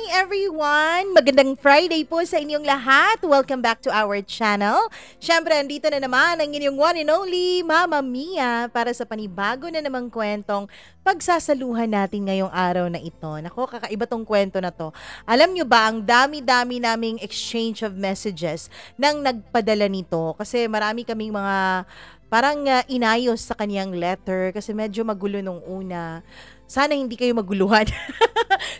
everyone! Magandang Friday po sa inyong lahat. Welcome back to our channel. Siyempre, andito na naman ang inyong one and only Mama Mia para sa panibago na namang kwentong pagsasaluhan natin ngayong araw na ito. Nako, kakaiba tong kwento na to. Alam nyo ba, ang dami-dami naming exchange of messages nang nagpadala nito kasi marami kaming mga parang inayos sa kaniyang letter kasi medyo magulo nung una. Sana hindi kayo maguluhan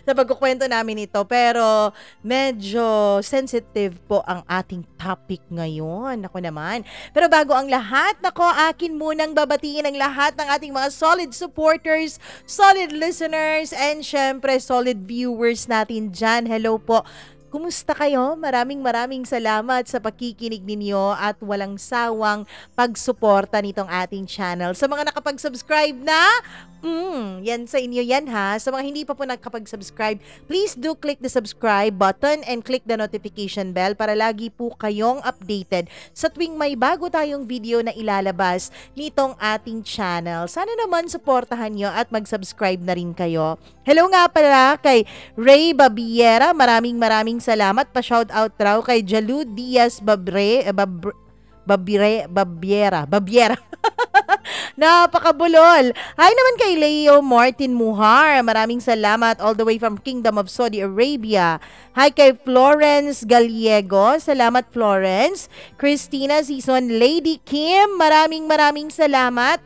sa pagkukwento namin ito. Pero medyo sensitive po ang ating topic ngayon. Ako naman. Pero bago ang lahat, akin munang babatiin ang lahat ng ating mga solid supporters, solid listeners, and syempre solid viewers natin dyan. Hello po. Kumusta kayo? Maraming salamat sa pakikinig ninyo at walang sawang pagsuporta nitong ating channel. Sa mga nakapag-subscribe na, yan sa inyo yan ha. Sa mga hindi pa po nakapag-subscribe, please do click the subscribe button and click the notification bell para lagi po kayong updated sa tuwing may bago tayong video na ilalabas nitong ating channel. Sana naman suportahan nyo at mag-subscribe na rin kayo. Hello nga pala kay Ray Babiera. Maraming salamat. Pa-shoutout raw kay Jalu Diaz Babiera. Napakabulol. Hi naman kay Leo Martin Muhar. Maraming salamat all the way from Kingdom of Saudi Arabia. Hi kay Florence Gallego. Salamat Florence. Christina Season. Lady Kim. Maraming salamat.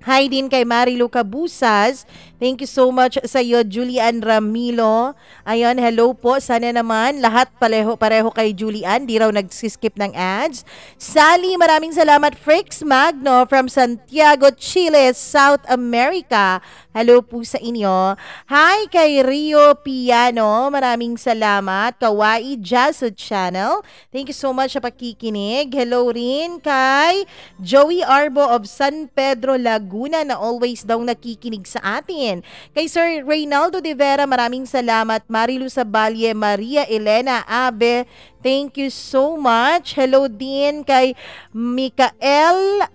Hi din kay Marilu Cabusas. Thank you so much sa iyo, Julian Ramilo. Ayun, hello po. Sana naman lahat pareho kay Julian. Di raw nag-skip ng ads. Sally, maraming salamat. Frix Magno from Santiago, Chile, South America. Hello po sa inyo. Hi kay Rio Piano. Maraming salamat. Kawaii Jazz Channel. Thank you so much sa pakikinig. Hello rin kay Joey Arbo of San Pedro, Laguna na always daw nakikinig sa atin. Kay Sir Reynaldo De Vera, maraming salamat. Marilu Sabalye, Maria Elena Abe, thank you so much. Hello din kay Micaela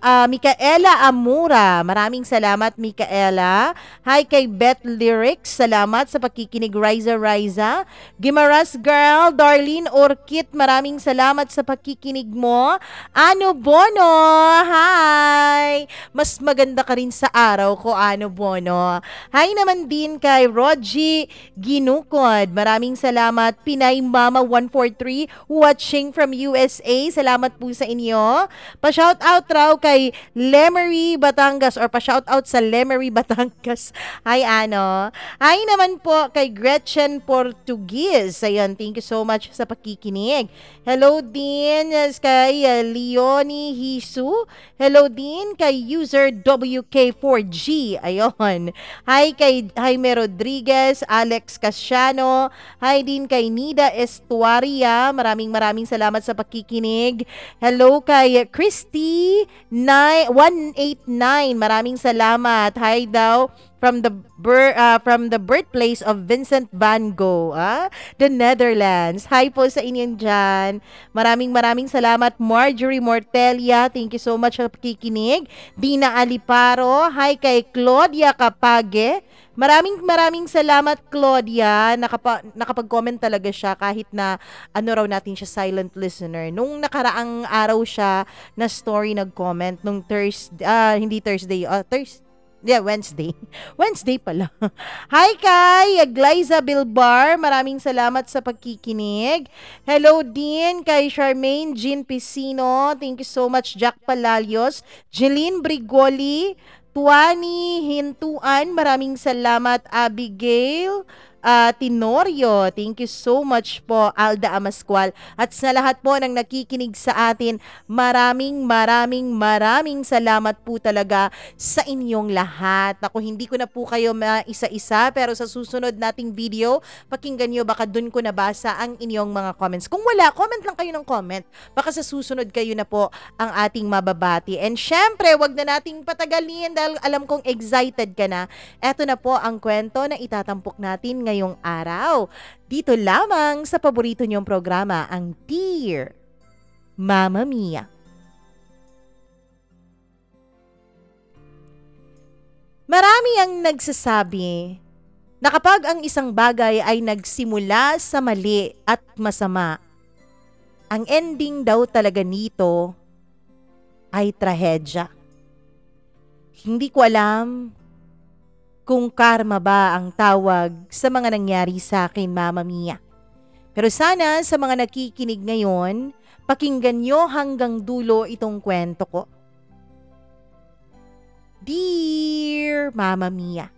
Amura. Maraming salamat, Micaela. Hi kay Beth Lyrics. Salamat sa pakikinig, Riza. Gimaras Girl, Darlene Orchid. Maraming salamat sa pakikinig mo. Ano Bono. Hi. Mas maganda ka rin sa araw ko, Ano Bono. Hi naman din kay Rogie Ginukod. Maraming salamat. Pinay Mama 143 watching from USA. Salamat po sa inyo. Pa-shoutout raw kay Lemery Batangas or pa-shoutout sa Lemery Batangas. Hi Ano. Hi naman po kay Gretchen Portuguese. Ayun, thank you so much sa pakikinig. Hello din kay Leonie Hisu. Hello din kay user WK4G. Ayun. Hi kay Jaime Rodriguez, Alex Casiano. Hi din kay Nida Estuaria. Maraming salamat sa pakikinig. Hello kay Christy 189. Maraming salamat. Hi daw from the birthplace of Vincent van Gogh, the Netherlands. Hi po sa inyong dyan. Maraming salamat, Marjorie Mortelia. Thank you so much sa pakikinig. Dina Aliparo. Hi kay Claudia Kapage. Maraming salamat, Claudia. Nakapag-comment talaga siya kahit na raw natin siya silent listener. Nung nakaraang araw siya na story nag-comment nung Wednesday. Wednesday pala. Hi kay Glyza Bilbar. Maraming salamat sa pagkikinig. Hello din kay Charmaine Jean Piscino. Thank you so much, Jack Palalios. Jeline Brigoli. Tuani Hintuan. Maraming salamat, Abigail Tenorio. Thank you so much po, Alda Amascual. At sa lahat po ng nakikinig sa atin, maraming salamat po talaga sa inyong lahat. Ako, hindi ko na po kayo maisa-isa, pero sa susunod nating video, pakinggan nyo, baka dun ko nabasa ang inyong mga comments. Kung wala, comment lang kayo ng comment. Baka sa susunod kayo na po ang ating mababati. And syempre, wag na nating patagalin dahil alam kong excited ka na. Eto na po ang kwento na itatampok natin ngayong araw. Dito lamang sa paborito niyong programa, ang Dear Mama Mia. Marami ang nagsasabi Na kapag ang isang bagay ay nagsimula sa mali at masama, ang ending daw talaga nito ay trahedya. Hindi ko alam kung karma ba ang tawag sa mga nangyari sa akin, Mama Mia. Pero sana sa mga nakikinig ngayon, pakinggan nyo hanggang dulo itong kwento ko. Dear Mama Mia,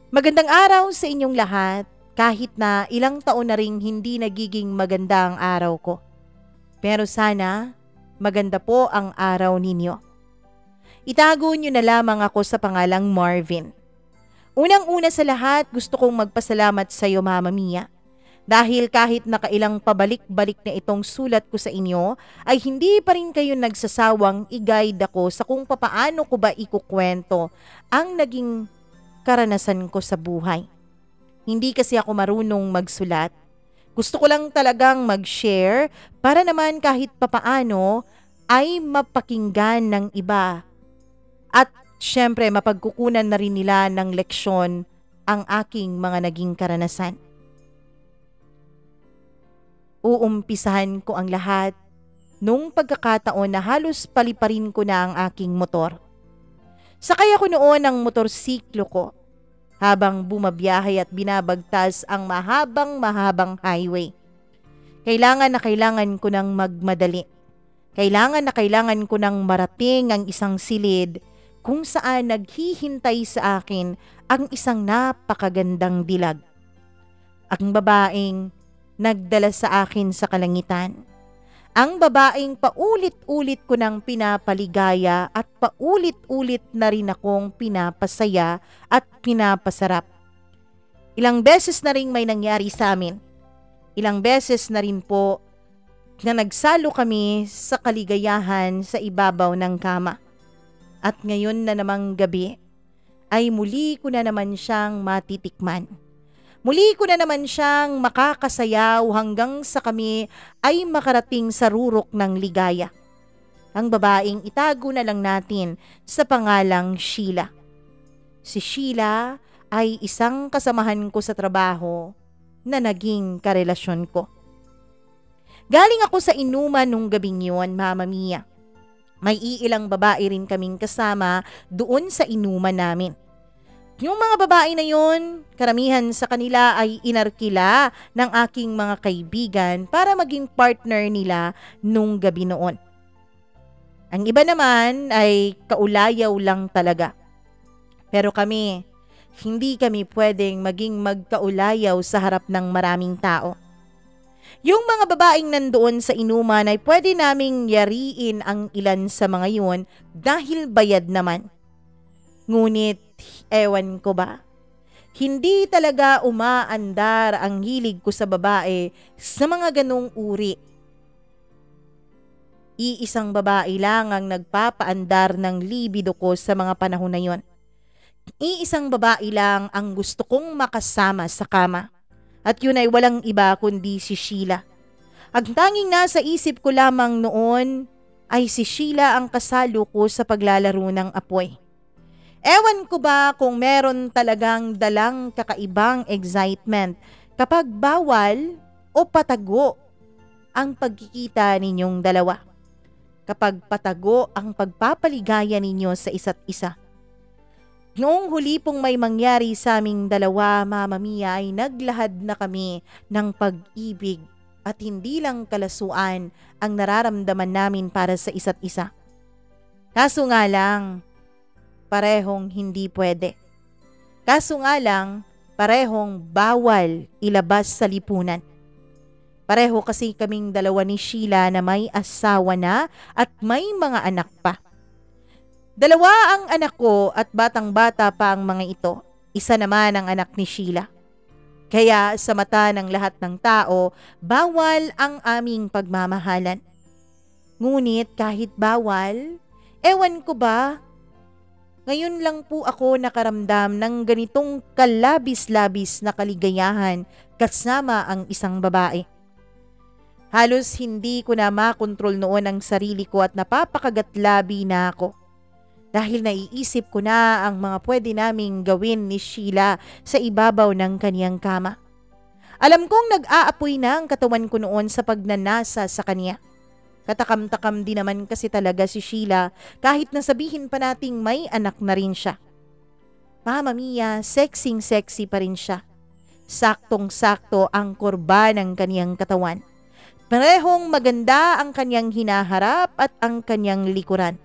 magandang araw sa inyong lahat kahit na ilang taon na ring hindi nagiging maganda ang araw ko. Pero sana maganda po ang araw ninyo. Itago nyo na lamang ako sa pangalang Marvin. Unang-una sa lahat, gusto kong magpasalamat sa iyo, Mama Mia. Dahil kahit nakailang pabalik-balik na itong sulat ko sa inyo, ay hindi pa rin kayo nagsasawang i-guide ako sa kung papaano ko ba ikukwento ang naging karanasan ko sa buhay. Hindi kasi ako marunong magsulat. Gusto ko lang talagang mag-share para naman kahit papaano ay mapakinggan ng iba. At syempre mapagkukunan na rin nila ng leksyon ang aking mga naging karanasan. Uumpisahan ko ang lahat nung pagkakataon na halos paliparin ko na ang aking motor. Sakay ako noon ng motorsiklo ko habang bumabiyahe at binabagtas ang mahabang highway. Kailangan na kailangan ko ng magmadali. Kailangan na kailangan ko ng marating ang isang silid kung saan naghihintay sa akin ang isang napakagandang dilag. Ang babaeng nagdala sa akin sa kalangitan. Ang babaeng paulit-ulit ko nang pinapaligaya at paulit-ulit na rin akong pinapasaya at pinapasarap. Ilang beses na rin may nangyari sa amin. Ilang beses na rin po na nagsalo kami sa kaligayahan sa ibabaw ng kama. At ngayon na namang gabi ay muli ko na naman siyang matitikman. Muli ko na naman siyang makakasayaw hanggang sa kami ay makarating sa rurok ng ligaya. Ang babaeng itago na lang natin sa pangalang Sheila. Si Sheila ay isang kasamahan ko sa trabaho na naging karelasyon ko. Galing ako sa inuman nung gabing yun, Mama Mia. May iilang babae rin kaming kasama doon sa inuman namin. Yung mga babae na yun, karamihan sa kanila ay inarkila ng aking mga kaibigan para maging partner nila nung gabi noon. Ang iba naman ay kaulayaw lang talaga. Pero kami, hindi kami pwedeng maging magkaulayaw sa harap ng maraming tao. Yung mga babaeng nandoon sa inuman ay pwede naming yariin ang ilan sa mga yun dahil bayad naman. Ngunit, ewan ko ba, hindi talaga umaandar ang hilig ko sa babae sa mga ganong uri. Iisang babae lang ang nagpapaandar ng libido ko sa mga panahon na yon. Iisang babae lang ang gusto kong makasama sa kama. At yun ay walang iba kundi si Sheila. Ang tanging nasa isip ko lamang noon ay si Sheila ang kasalo ko sa paglalaro ng apoy. Ewan ko ba kung meron talagang dalang kakaibang excitement kapag bawal o patago ang pagkikita ninyong dalawa. Kapag patago ang pagpapaligaya ninyo sa isa't isa. Noong huli pong may mangyari sa aming dalawa, Mama Mia, ay naglahad na kami ng pag-ibig at hindi lang kalasuan ang nararamdaman namin para sa isa't isa. Kaso nga lang, parehong hindi pwede. Kaso nga lang, parehong bawal ilabas sa lipunan. Pareho kasi kaming dalawa ni Sheila na may asawa na at may mga anak pa. Dalawa ang anak ko at batang-bata pa ang mga ito. Isa naman ang anak ni Sheila. Kaya sa mata ng lahat ng tao, bawal ang aming pagmamahalan. Ngunit kahit bawal, ewan ko ba, ngayon lang po ako nakaramdam ng ganitong kalabis-labis na kaligayahan kasama ang isang babae. Halos hindi ko na makontrol noon ang sarili ko at napapakagatlabi na ako. dahil naiisip ko na ang mga pwede naming gawin ni Sheila sa ibabaw ng kaniyang kama. Alam kong nag-aapoy na ang katawan ko noon sa pagnanasa sa kanya. Katakam-takam din naman kasi talaga si Sheila kahit nasabihin pa nating may anak na rin siya. Mama Mia, sexy pa rin siya. Saktong-sakto ang kurba ng kaniyang katawan. Parehong maganda ang kaniyang hinaharap at ang kaniyang likuran.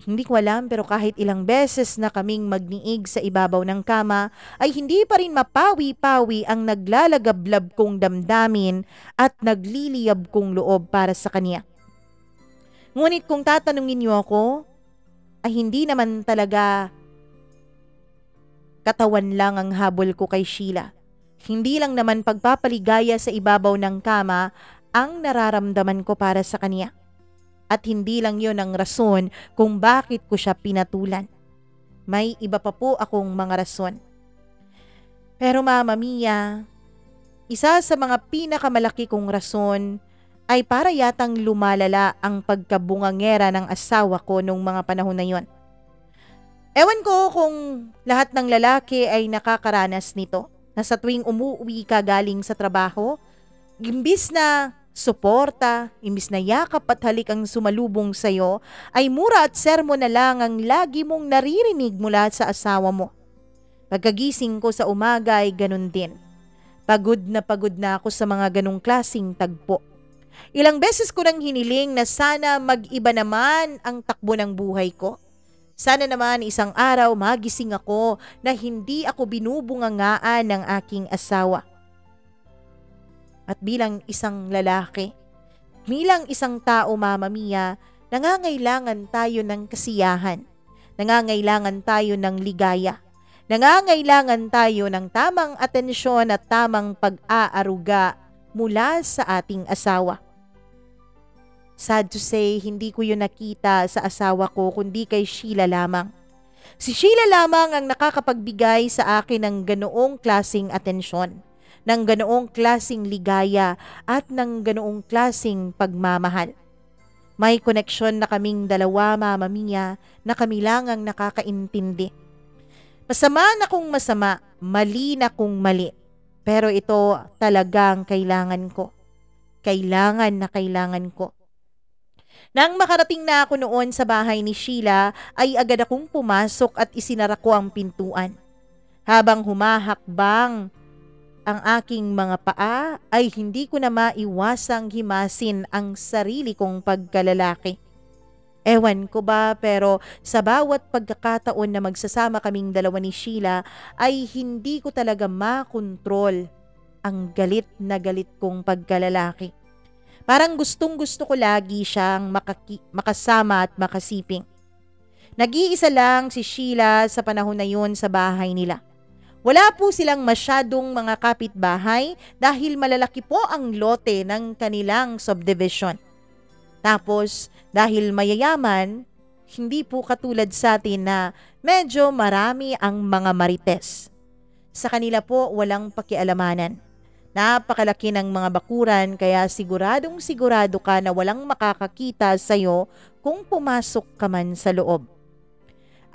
Hindi ko alam pero kahit ilang beses na kaming magniig sa ibabaw ng kama ay hindi pa rin mapawi-pawi ang naglalagablab kong damdamin at nagliliyab kong loob para sa kanya. Ngunit kung tatanungin niyo ako, ay hindi naman talaga katawan lang ang habol ko kay Sheila. Hindi lang naman pagpapaligaya sa ibabaw ng kama ang nararamdaman ko para sa kanya. At hindi lang yon ang rason kung bakit ko siya pinatulan. May iba pa po akong mga rason. Pero Mama Mia, isa sa mga pinakamalaki kong rason ay para yatang lumalala ang pagkabungangera ng asawa ko nung mga panahon na yon. Ewan ko kung lahat ng lalaki ay nakakaranas nito, na sa tuwing umuwi ka galing sa trabaho, imbis na suporta, imbis na yakap at halik ang sumalubong sa'yo, ay mura at sermon na lang ang lagi mong naririnig mula sa asawa mo. Pagkagising ko sa umaga ay ganun din. Pagod na ako sa mga ganong klasing tagpo. Ilang beses ko nang hiniling na sana mag-iba naman ang takbo ng buhay ko. Sana naman isang araw magising ako na hindi ako binubungangaan ng aking asawa. At bilang isang lalaki, bilang isang tao Mama Mia, nangangailangan tayo ng kasiyahan. Nangangailangan tayo ng ligaya. Nangangailangan tayo ng tamang atensyon at tamang pag-aaruga mula sa ating asawa. Sad to say, hindi ko yun nakita sa asawa ko kundi kay Sheila lamang. Si Sheila lamang ang nakakapagbigay sa akin ng ganoong klasing atensyon, ng ganoong klasing ligaya at ng ganoong klasing pagmamahal. May koneksyon na kaming dalawa Mama Mia na kami lang ang nakakaintindi. Masama na kung masama, mali na kung mali. Pero ito talagang kailangan ko. Kailangan na kailangan ko. Nang makarating na ako noon sa bahay ni Sheila, ay agad akong pumasok at isinara ko ang pintuan. Habang humahakbang ang aking mga paa, ay hindi ko na maiwasang himasin ang sarili kong pagkalalaki. Ewan ko ba, pero sa bawat pagkakataon na magsasama kaming dalawa ni Sheila, ay hindi ko talaga makontrol ang galit na galit kong pagkalalaki. Parang gustong-gusto ko lagi siyang makasama at makasiping. Nag-iisa lang si Sheila sa panahon na yun sa bahay nila. Wala po silang masyadong mga kapitbahay dahil malalaki po ang lote ng kanilang subdivision. Tapos dahil mayayaman, hindi po katulad sa atin na medyo marami ang mga marites. Sa kanila po walang pakialamanan. Napakalaki ng mga bakuran kaya siguradong-sigurado ka na walang makakakita sa'yo kung pumasok ka man sa loob.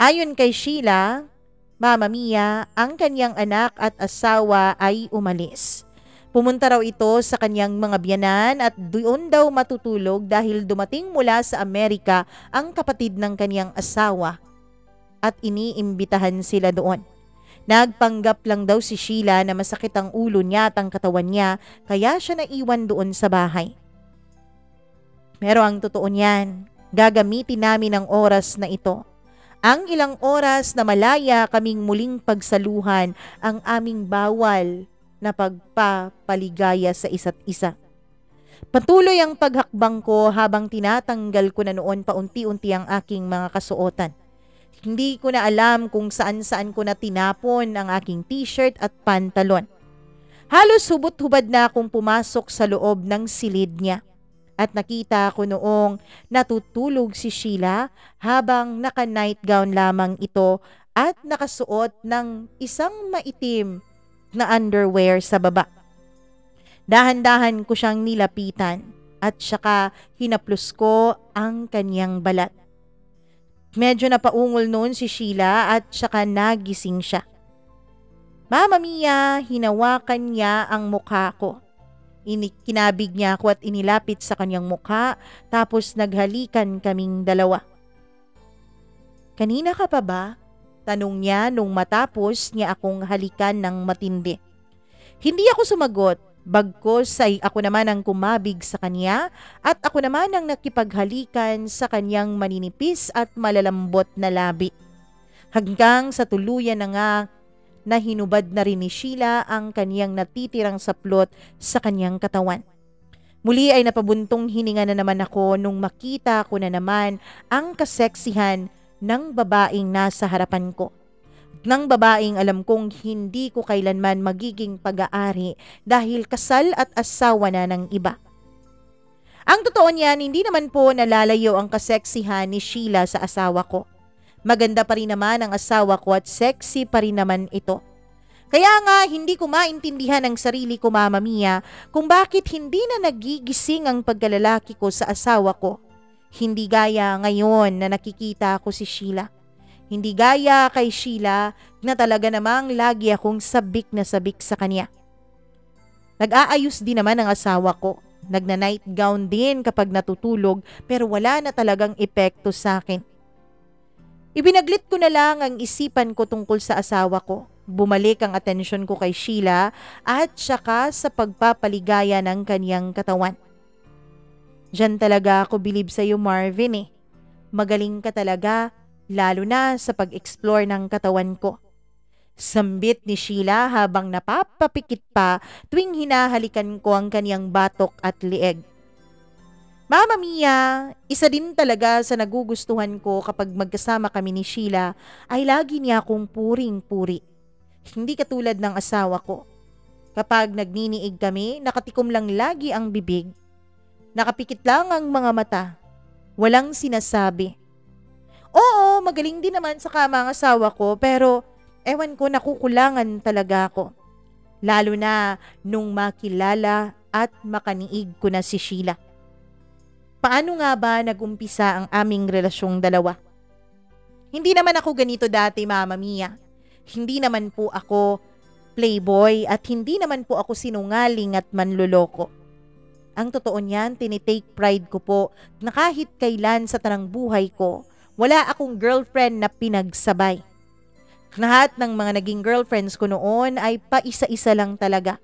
Ayon kay Sheila, Mama Mia, ang kanyang anak at asawa ay umalis. Pumunta raw ito sa kanyang mga biyanan at doon daw matutulog dahil dumating mula sa Amerika ang kapatid ng kanyang asawa at iniimbitahan sila doon. Nagpanggap lang daw si Sheila na masakit ang ulo niya at ang katawan niya kaya siya naiwan doon sa bahay. Pero ang totoo niyan, gagamitin namin ang oras na ito. Ang ilang oras na malaya kaming muling pagsaluhan ang aming bawal na pagpapaligaya sa isa't isa. Patuloy ang paghakbang ko habang tinatanggal ko na noon paunti-unti ang aking mga kasuotan. Hindi ko na alam kung saan-saan ko na tinapon ang aking t-shirt at pantalon. Halos hubot-hubad na akong pumasok sa loob ng silid niya. At nakita ko noong natutulog si Sheila habang naka-nightgown lamang ito at nakasuot ng isang maitim na underwear sa baba. Dahan-dahan ko siyang nilapitan at saka hinaplos ko ang kanyang balat. Medyo napaungol noon si Sheila at saka nagising siya. Mama Mia, hinawakan niya ang mukha ko. Kinabig niya ako at inilapit sa kanyang mukha tapos naghalikan kaming dalawa. Kanina ka pa ba? Tanong niya nung matapos niya akong halikan ng matindi. Hindi ako sumagot, bagkus ay ako naman ang kumabig sa kanya at ako naman ang nakipaghalikan sa kanyang maninipis at malalambot na labi. Hanggang sa tuluyan na nga na hinubad na rin ni Sheila ang kanyang natitirang saplot sa kanyang katawan. Muli ay napabuntong hininga na naman ako nung makita ko na naman ang kaseksihan ng babaeng nasa harapan ko. Ng babaeng alam kong hindi ko kailanman magiging pag-aari dahil kasal at asawa na ng iba. Ang totoo niyan, hindi naman po nalalayo ang kaseksihan ni Sheila sa asawa ko. Maganda pa rin naman ang asawa ko at sexy pa rin naman ito. Kaya nga hindi ko maintindihan ang sarili ko, Mama Mia, kung bakit hindi na nagigising ang pagkalalaki ko sa asawa ko. Hindi gaya ngayon na nakikita ko si Sheila. Hindi gaya kay Sheila na talaga namang lagi akong sabik na sabik sa kanya. Nag-aayos din naman ang asawa ko. Nagna-night gown din kapag natutulog pero wala na talagang epekto sa akin. Ibinaglit ko na lang ang isipan ko tungkol sa asawa ko. Bumalik ang atensyon ko kay Sheila at saka sa pagpapaligaya ng kanyang katawan. Diyan talaga ako bilib sa iyo, Marvin eh. Magaling ka talaga, lalo na sa pag-explore ng katawan ko. Sambit ni Sheila habang napapapikit pa tuwing hinahalikan ko ang kanyang batok at lieg. Mama Mia, isa din talaga sa nagugustuhan ko kapag magkasama kami ni Sheila ay lagi niya akong puring-puri. Hindi katulad ng asawa ko. Kapag nagniniig kami, nakatikom lang lagi ang bibig. Nakapikit lang ang mga mata. Walang sinasabi. Oo, magaling din naman sa kama ang asawa ko pero ewan ko nakukulangan talaga ako. Lalo na nung makilala at makaniig ko na si Sheila. Paano nga ba nag-umpisa ang aming relasyong dalawa? Hindi naman ako ganito dati, Mama Mia. Hindi naman po ako playboy at hindi naman po ako sinungaling at manloloko. Ang totoo niyan, tinitake pride ko po na kahit kailan sa tanang buhay ko, wala akong girlfriend na pinagsabay. Lahat ng mga naging girlfriends ko noon ay paisa-isa lang talaga.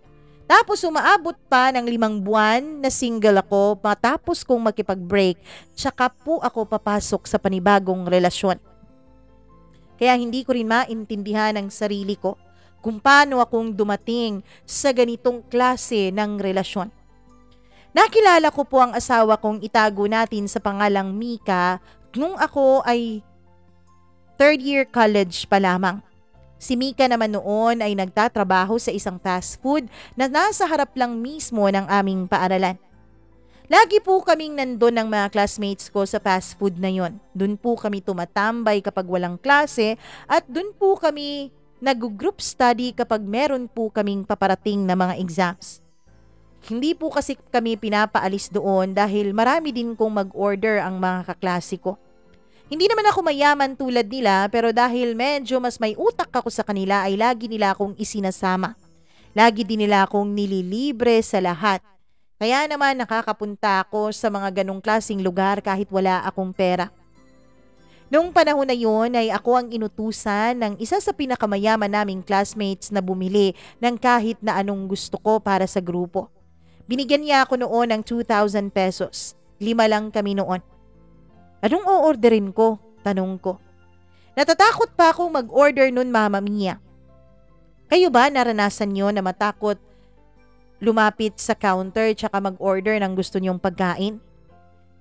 Tapos umaabot pa ng 5 buwan na single ako matapos kong makipag-break, tsaka po ako papasok sa panibagong relasyon. Kaya hindi ko rin maintindihan ang sarili ko kung paano akong dumating sa ganitong klase ng relasyon. Nakilala ko po ang asawa kong itago natin sa pangalang Mika nung ako ay 3rd year college pa lamang. Si Mika naman noon ay nagtatrabaho sa isang fast food na nasa harap lang mismo ng aming paaralan. Lagi po kaming nandun ng mga classmates ko sa fast food na yon. Dun po kami tumatambay kapag walang klase at dun po kami nag-group study kapag meron po kaming paparating na mga exams. Hindi po kasi kami pinapaalis doon dahil marami din kong mag-order ang mga kaklase ko. Hindi naman ako mayaman tulad nila pero dahil medyo mas may utak ako sa kanila ay lagi nila akong isinasama. Lagi din nila akong nililibre sa lahat. Kaya naman nakakapunta ako sa mga ganong klaseng lugar kahit wala akong pera. Noong panahon na yun ay ako ang inutusan ng isa sa pinakamayaman naming classmates na bumili ng kahit na anong gusto ko para sa grupo. Binigyan niya ako noon ng 2,000 pesos. 5 lang kami noon. Anong o-orderin ko? Tanong ko. Natatakot pa akong mag-order nun, Mama Mia. Kayo ba naranasan nyo na matakot lumapit sa counter tsaka mag-order ng gusto nyong pagkain?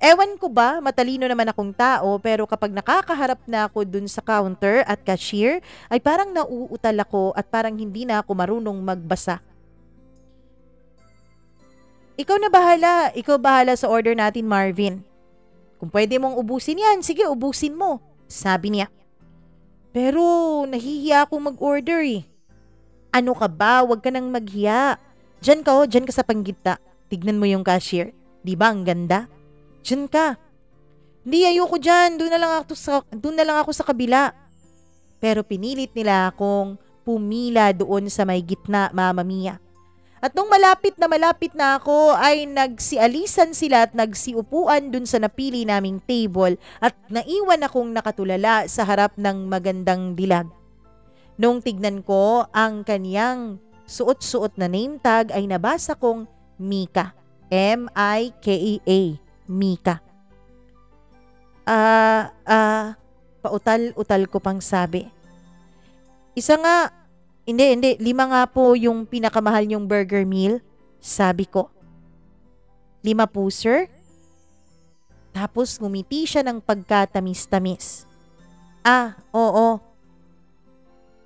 Ewan ko ba, matalino naman akong tao pero kapag nakakaharap na ako dun sa counter at cashier ay parang nauutal ako at parang hindi na ako marunong magbasa. Ikaw bahala sa order natin, Marvin. Kung pwede mong ubusin yan, sige ubusin mo, sabi niya. Pero nahihiya akong mag-order eh. Ano ka ba? Huwag ka nang maghiya. Diyan ka sa panggitna. Tignan mo yung cashier. Di ba ang ganda? Diyan ka. Hindi, ayoko dyan. Doon na lang ako sa kabila. Pero pinilit nila akong pumila doon sa may gitna, Mama Mia. At nung malapit na ako ay nagsialisan sila at nagsiupuan dun sa napili naming table at naiwan akong nakatulala sa harap ng magandang dilag. Nung tignan ko ang kaniyang suot-suot na name tag ay nabasa kong Mika. M-I-K-E-A. Mika. Pautal-utal ko pang sabi. Isa nga, hindi, 5 nga po yung pinakamahal yung burger meal. Sabi ko. 5 po, sir? Tapos ngumiti siya ng pagkatamis-tamis. Oo.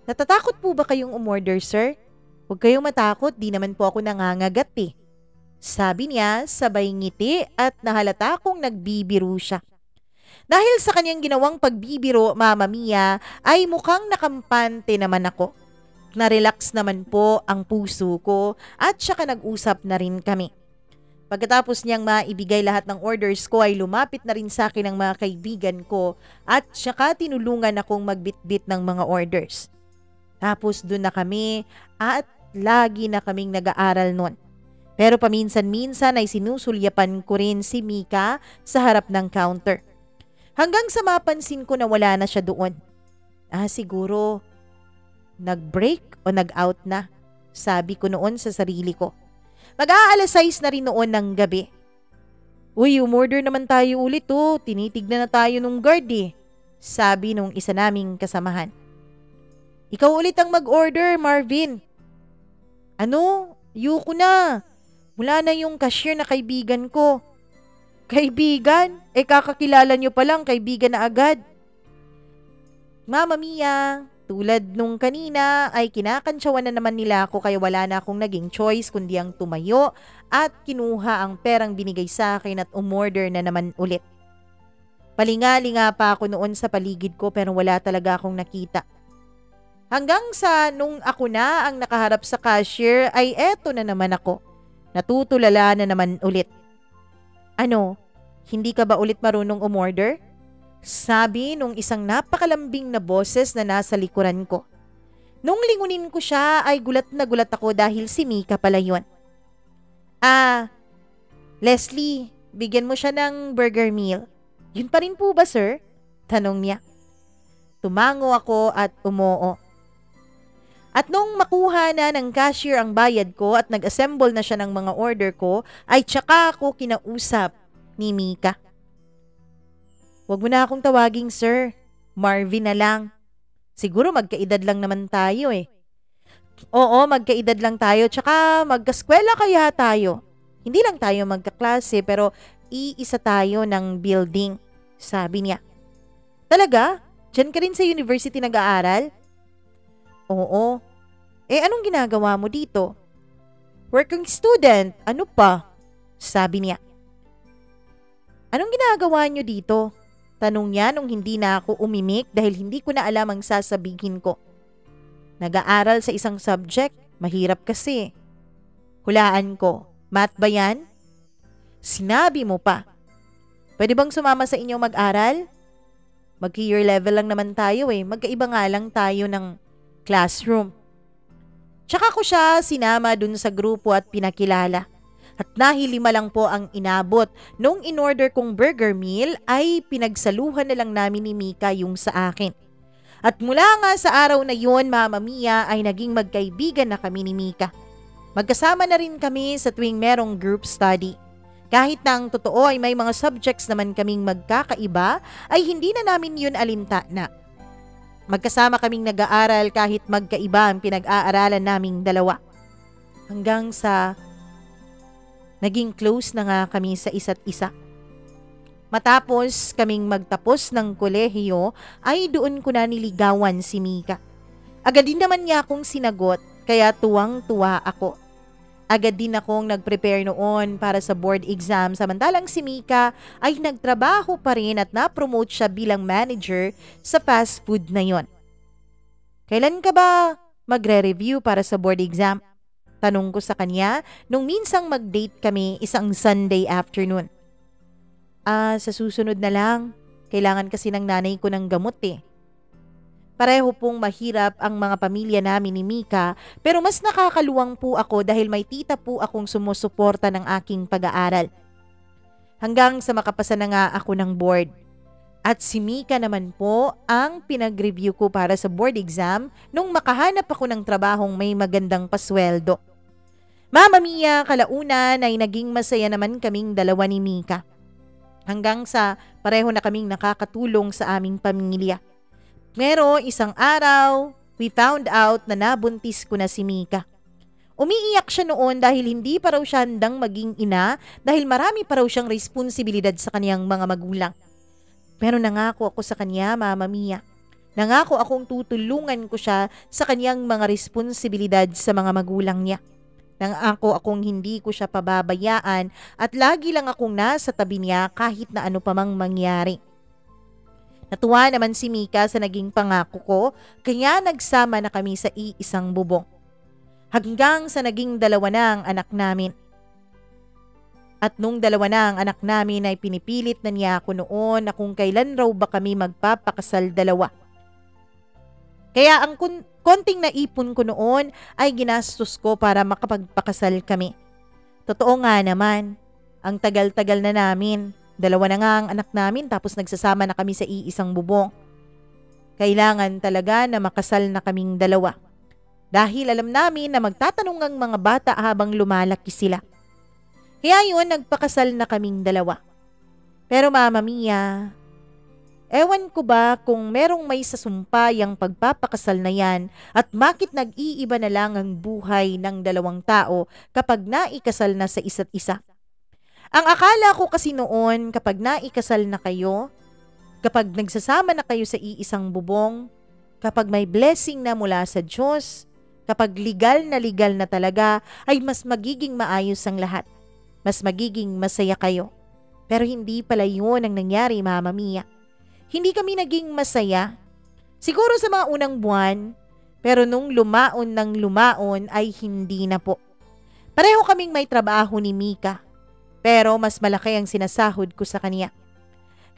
Natatakot po ba kayong umorder, sir? Huwag kayong matakot, di naman po ako nangangagat eh. Sabi niya, sabay ngiti at nahalata kong nagbibiro siya. Dahil sa kanyang ginawang pagbibiro, Mama Mia, ay mukhang nakampante naman ako. Na-relax naman po ang puso ko at saka nag-usap na rin kami. Pagkatapos niyang maibigay lahat ng orders ko ay lumapit na rin sa akin ang mga kaibigan ko at saka tinulungan akong magbitbit ng mga orders. Tapos doon na kami at lagi na kaming nag-aaral nun. Pero paminsan-minsan ay sinusulyapan ko rin si Mika sa harap ng counter. Hanggang sa mapansin ko na wala na siya doon. Siguro nag-break o nag-out na, sabi ko noon sa sarili ko. Mag-aalas 6 na rin noon ng gabi. Uy, umorder naman tayo ulit oh, tinitignan na tayo nung guard eh, sabi nung isa naming kasamahan. Ikaw ulit ang mag-order, Marvin. Ano? Yuko na. Wala na yung cashier na kaibigan ko. Kaibigan? Kakakilala nyo palang kaibigan na agad. Mama Mia, tulad nung kanina ay kinakantsawan na naman nila ako kaya wala na akong naging choice kundi ang tumayo at kinuha ang perang binigay sa akin at umorder na naman ulit. Palinga-linga pa ako noon sa paligid ko pero wala talaga akong nakita. Hanggang sa nung ako na ang nakaharap sa cashier ay eto na naman ako. Natutulala na naman ulit. Ano, hindi ka ba ulit marunong umorder? Sabi nung isang napakalambing na boses na nasa likuran ko. Nung lingunin ko siya ay gulat na gulat ako dahil si Mika pala yun. Leslie, bigyan mo siya ng burger meal. Yun pa rin po ba, sir? Tanong niya. Tumango ako at umoo. At nung makuha na ng cashier ang bayad ko at nag-assemble na siya ng mga order ko, ay tsaka ako kinausap ni Mika. Huwag mo na akong tawaging sir. Marvin na lang. Siguro magkaedad lang naman tayo eh. Oo, magkaedad lang tayo. Tsaka magkaskwela kaya tayo. Hindi lang tayo magkaklase pero iisa tayo ng building. Sabi niya. Talaga? Diyan ka rin sa university nag-aaral? Oo. Anong ginagawa mo dito? Working student. Ano pa? Sabi niya. Anong ginagawa niyo dito? Tanong niya nung hindi na ako umimik dahil hindi ko na alam ang sasabihin ko. Nag-aaral sa isang subject, mahirap kasi. Hulaan ko, math ba yan? Sinabi mo pa. Pwede bang sumama sa inyo mag-aral? Mag-year level lang naman tayo eh, magkaiba nga lang tayo ng classroom. Tsaka ko siya sinama dun sa grupo at pinakilala. At dahil 5 lang po ang inabot, nung in-order kong burger meal ay pinagsaluhan na lang namin ni Mika yung sa akin. At mula nga sa araw na yun, Mama Mia, ay naging magkaibigan na kami ni Mika. Magkasama na rin kami sa tuwing merong group study. Kahit na ang totoo ay may mga subjects naman kaming magkakaiba, ay hindi na namin yun alintana. Magkasama kaming nag-aaral kahit magkaiba ang pinag-aaralan naming dalawa. Hanggang sa naging close na nga kami sa isa't isa. Matapos kaming magtapos ng kolehiyo ay doon ko na niligawan si Mika. Agad din naman niya akong sinagot kaya tuwang-tuwa ako. Agad din akong nag-prepare noon para sa board exam samantalang si Mika ay nagtrabaho pa rin at na-promote siya bilang manager sa fast food na yon. Kailan ka ba magre-review para sa board exam? Tanong ko sa kanya nung minsang mag-date kami isang Sunday afternoon. Sa susunod na lang. Kailangan kasi ng nanay ko ng gamot eh. Pareho pong mahirap ang mga pamilya namin ni Mika, pero mas nakakaluwang po ako dahil may tita po akong sumusuporta ng aking pag-aaral. Hanggang sa makapasa na nga ako ng board. At si Mika naman po ang pinag-review ko para sa board exam nung makahanap ako ng trabahong may magandang pasweldo. Mama Mia, kalaunan ay naging masaya naman kaming dalawa ni Mika. Hanggang sa pareho na kaming nakakatulong sa aming pamilya. Pero isang araw, we found out na nabuntis ko na si Mika. Umiiyak siya noon dahil hindi pa raw siya handang maging ina dahil marami pa raw siyang responsibilidad sa kaniyang mga magulang. Pero nangako ako sa kanya, Mama Mia. Nangako akong tutulungan ko siya sa kaniyang mga responsibilidad sa mga magulang niya. Nangako akong hindi ko siya pababayaan at lagi lang akong nasa tabi niya kahit na ano pa mang mangyari. Natuwa naman si Mika sa naging pangako ko, kaya nagsama na kami sa iisang bubong. Hanggang sa naging 2 na ang anak namin. At nung 2 na ang anak namin ay pinipilit na niya ako noon na kung kailan raw ba kami magpapakasal 2. Kaya ang konting naipon ko noon ay ginastos ko para makapagpakasal kami. Totoo nga naman, ang tagal-tagal na namin. 2 na nga ang anak namin tapos nagsasama na kami sa iisang bubong. Kailangan talaga na makasal na kaming 2. Dahil alam namin na magtatanong ang mga bata habang lumalaki sila. Kaya yun, nagpakasal na kaming 2. Pero Mama Mia, ewan ko ba kung merong may sasumpa yung pagpapakasal na yan at bakit nag-iiba na lang ang buhay ng 2 tao kapag naikasal na sa isa't isa. Ang akala ko kasi noon kapag naikasal na kayo, kapag nagsasama na kayo sa iisang bubong, kapag may blessing na mula sa Diyos, kapag legal na talaga ay mas magiging maayos ang lahat. Mas magiging masaya kayo. Pero hindi pala yun ang nangyari, Mama Mia. Hindi kami naging masaya. Siguro sa mga unang buwan, pero nung lumaon ng lumaon ay hindi na po. Pareho kaming may trabaho ni Mika, pero mas malaki ang sinasahod ko sa kanya.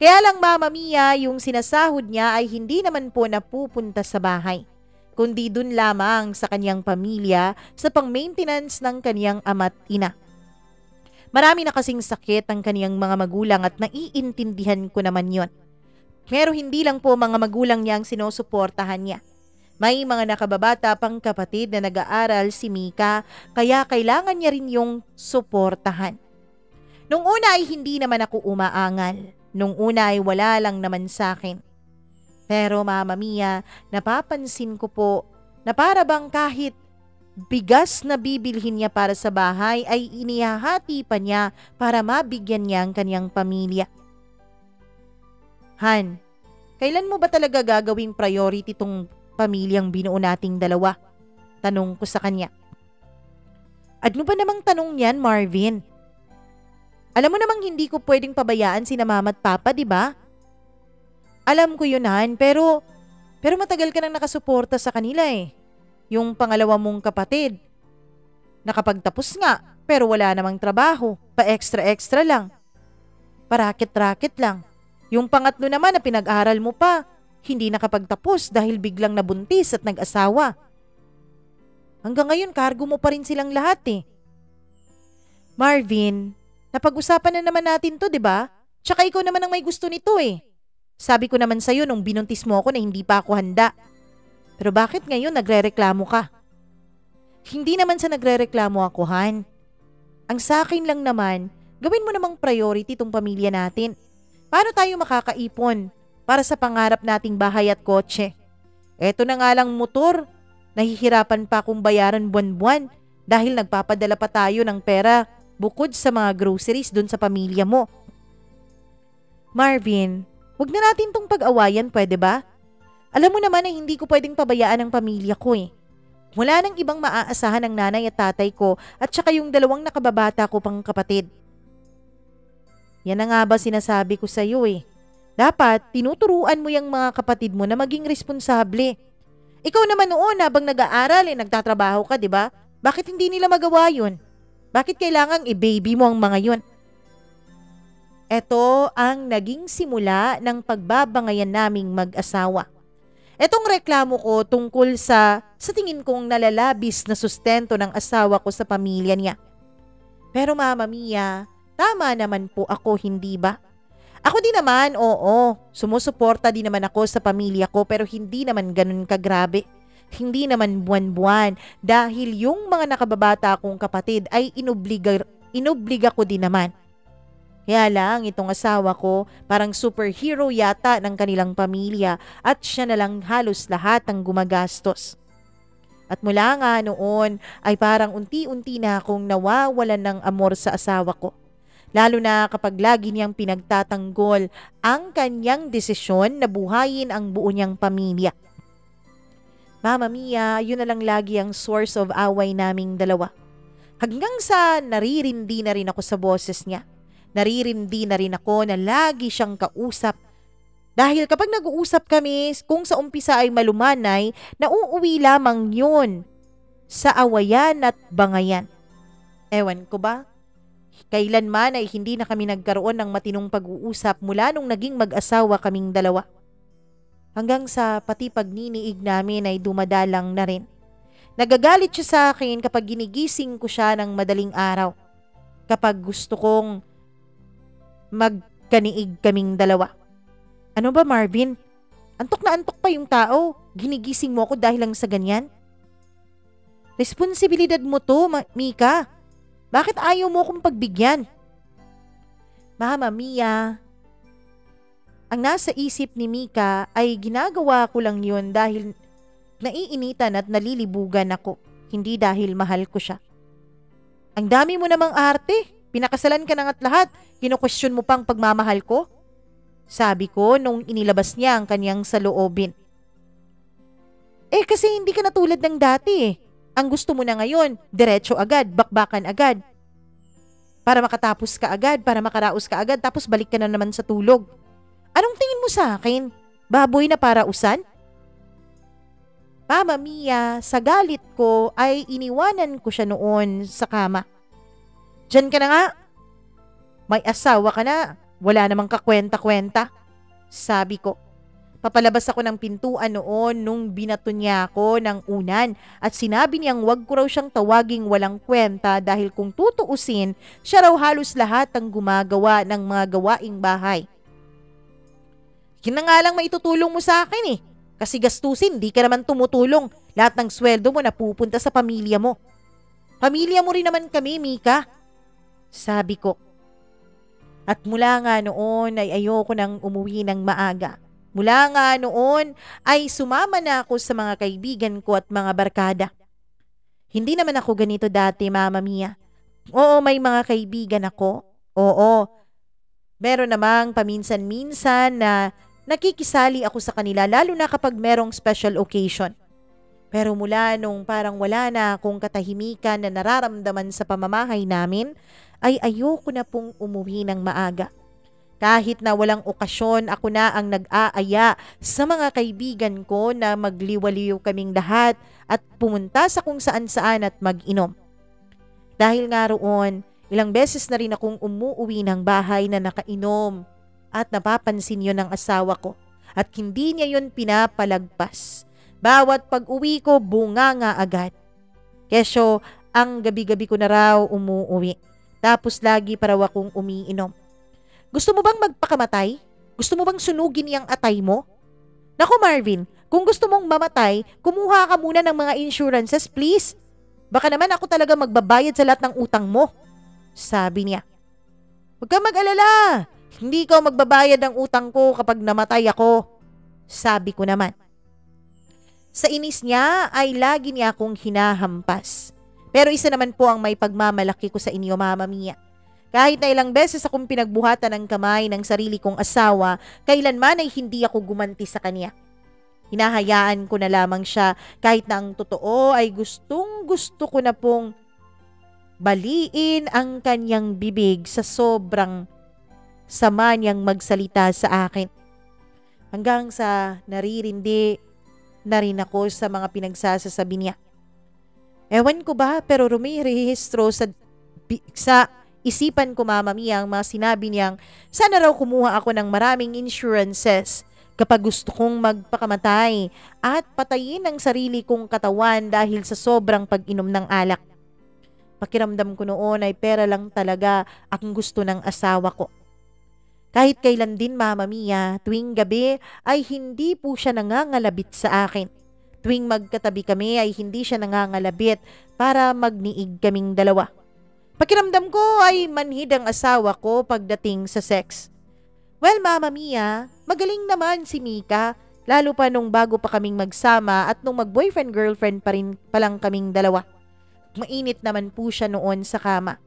Kaya lang Mama Mia, yung sinasahod niya ay hindi naman po napupunta sa bahay, kundi dun lamang sa kanyang pamilya sa pang-maintenance ng kanyang ama't ina. Marami na kasing sakit ang kaniyang mga magulang at naiintindihan ko naman yon. Pero hindi lang po mga magulang niya ang sinusuportahan niya. May mga nakababata pang kapatid na nag-aaral si Mika, kaya kailangan niya rin yung suportahan. Nung una ay hindi naman ako umaangal. Nung una ay wala lang naman sa akin. Pero Mama Mia, napapansin ko po na para bang kahit bigas na bibilhin niya para sa bahay ay inihahati pa niya para mabigyan niya ang kanyang pamilya. Han, kailan mo ba talaga gagawing priority tong pamilyang binuo nating 2? Tanong ko sa kanya. Ano ba namang tanong yan, Marvin? Alam mo namang hindi ko pwedeng pabayaan sina Mama at Papa, di ba? Alam ko yun, Han, pero matagal ka nang nakasuporta sa kanila eh. Yung pangalawa mong kapatid, nakapagtapos nga pero wala namang trabaho, pa-extra-extra lang. Parakit-rakit lang. Yung pangatlo naman na pinag-aral mo pa, hindi nakapagtapos dahil biglang nabuntis at nag-asawa. Hanggang ngayon, kargo mo pa rin silang lahat eh. Marvin, napag-usapan na naman natin to, di ba? Tsaka ikaw naman ang may gusto nito eh. Sabi ko naman sa'yo nung binuntis mo ako na hindi pa ako handa. Pero bakit ngayon nagrereklamo ka? Hindi naman sa nagrereklamo ako, Han. Ang sa akin lang naman, gawin mo namang priority tong pamilya natin. Paano tayo makakaipon para sa pangarap nating bahay at kotse? Eto na nga lang motor, nahihirapan pa akong bayaran buwan-buwan dahil nagpapadala pa tayo ng pera bukod sa mga groceries dun sa pamilya mo. Marvin, wag na natin tong pag-awayan, pwede ba? Alam mo naman na hindi ko pwedeng pabayaan ang pamilya ko eh. Wala nang ibang maaasahan ng nanay at tatay ko at saka yung 2 nakababata ko pang kapatid. Yan na nga ba sinasabi ko sa'yo eh. Dapat tinuturuan mo yung mga kapatid mo na maging responsable. Ikaw naman noon habang nag-aaral eh, nagtatrabaho ka, di ba? Bakit hindi nila magawa yun? Bakit kailangang i-baby mo ang mga yun? Ito ang naging simula ng pagbabangayan naming mag-asawa. Etong reklamo ko tungkol sa tingin kong nalalabis na sustento ng asawa ko sa pamilya niya. Pero Mama Mia, tama naman po ako, hindi ba? Ako din naman, oo, sumusuporta din naman ako sa pamilya ko pero hindi naman ganun kagrabe. Hindi naman buwan-buwan dahil yung mga nakababata kong kapatid ay inobliga ko din naman. Kaya lang itong asawa ko parang superhero yata ng kanilang pamilya at siya na lang halos lahat ang gumagastos. At mula nga noon ay parang unti-unti na akong nawawalan ng amor sa asawa ko. Lalo na kapag lagi niyang pinagtatanggol ang kanyang desisyon na buhayin ang buo niyang pamilya. Mama Mia, yun na lang lagi ang source of away naming dalawa. Hanggang sa naririndi na rin ako sa boses niya. Naririndi na rin ako na lagi siyang kausap. Dahil kapag nag-uusap kami, kung sa umpisa ay malumanay, nauuwi lamang yun sa awayan at bangayan. Ewan ko ba? Kailanman ay hindi na kami nagkaroon ng matinong pag-uusap mula nung naging mag-asawa kaming dalawa. Hanggang sa pati pagniniig namin ay dumadalang na rin. Nagagalit siya sa akin kapag ginigising ko siya ng madaling araw. Kapag gusto kong magkaniig kaming dalawa. Ano ba Marvin? Antok na antok pa yung tao. Ginigising mo ako dahil lang sa ganyan? Responsibilidad mo to, Mika. Bakit ayaw mo akong pagbigyan? Mama Mia, ang nasa isip ni Mika ay ginagawa ko lang yun dahil naiinitan at nalilibugan ako. Hindi dahil mahal ko siya. Ang dami mo namang arte. Pinakasalan ka na nga't lahat. Kino-question mo pang pagmamahal ko? Sabi ko nung inilabas niya ang kanyang saloobin. Kasi hindi ka na tulad ng dati eh. Ang gusto mo na ngayon, diretso agad, bakbakan agad. Para makatapos ka agad, para makaraos ka agad, tapos balik ka na naman sa tulog. Anong tingin mo sa akin? Baboy na para usan? Mama Mia, sa galit ko ay iniwanan ko siya noon sa kama. Diyan ka na nga. May asawa ka na. Wala namang kakwenta-kwenta. Sabi ko. Papalabas ako ng pintuan noon nung binato niya ako ng unan at sinabi niyang wag ko raw siyang tawaging walang kwenta dahil kung tutuusin, siya raw halos lahat ang gumagawa ng mga gawaing bahay. Yun na nga lang maitutulong mo sa akin eh. Kasi gastusin, di ka naman tumutulong. Lahat ng sweldo mo napupunta sa pamilya mo. Pamilya mo rin naman kami, Mika. Sabi ko. At mula nga noon ay ayoko nang umuwi ng maaga. Mula nga noon ay sumama na ako sa mga kaibigan ko at mga barkada. Hindi naman ako ganito dati, Mama Mia. Oo, may mga kaibigan ako. Oo. Meron namang paminsan-minsan na nakikisali ako sa kanila lalo na kapag merong special occasion. Pero mula nung parang wala na akong katahimikan na nararamdaman sa pamamahay namin, ay ayoko na pong umuwi ng maaga. Kahit na walang okasyon, ako na ang nag-aaya sa mga kaibigan ko na magliwaliw kaming lahat at pumunta sa kung saan-saan at mag-inom. Dahil nga roon, ilang beses na rin akong umuwi ng bahay na nakainom at napapansin yon ng asawa ko at hindi niya yon pinapalagpas. Bawat pag-uwi ko, bunga nga agad. Kesyo, ang gabi-gabi ko na raw umuwi. Tapos lagi pa raw akong umiinom. Gusto mo bang magpakamatay? Gusto mo bang sunugin yung atay mo? Naku Marvin, kung gusto mong mamatay, kumuha ka muna ng mga insurances please. Baka naman ako talaga magbabayad sa lahat ng utang mo. Sabi niya. Huwag kang mag-alala. Hindi ko magbabayad ng utang ko kapag namatay ako. Sabi ko naman. Sa inis niya ay lagi niya akong hinahampas. Pero isa naman po ang may pagmamalaki ko sa inyo, Mama Mia. Kahit na ilang beses akong pinagbuhatan ng kamay ng sarili kong asawa, kailanman ay hindi ako gumanti sa kanya. Hinahayaan ko na lamang siya kahit na ang totoo ay gustong-gusto ko na pong baliin ang kanyang bibig sa sobrang sama niyang magsalita sa akin. Hanggang sa naririndi na rin ako sa mga pinagsasasabi niya. Ewan ko ba pero rumirehistro sa Isipan ko Mama Mia ang mga sinabi niyang sana raw kumuha ako ng maraming insurances kapag gusto kong magpakamatay at patayin ang sarili kong katawan dahil sa sobrang pag-inom ng alak. Pakiramdam ko noon ay pera lang talaga ang gusto ng asawa ko. Kahit kailan din Mama Mia, tuwing gabi ay hindi po siya nangangalabit sa akin. Tuwing magkatabi kami ay hindi siya nangangalabit para magniig kaming dalawa. Pakiramdam ko ay manhid ang asawa ko pagdating sa sex. Well, Mama Mia, magaling naman si Mika, lalo pa nung bago pa kaming magsama at nung mag-boyfriend-girlfriend pa lang kaming dalawa. Mainit naman po siya noon sa kama.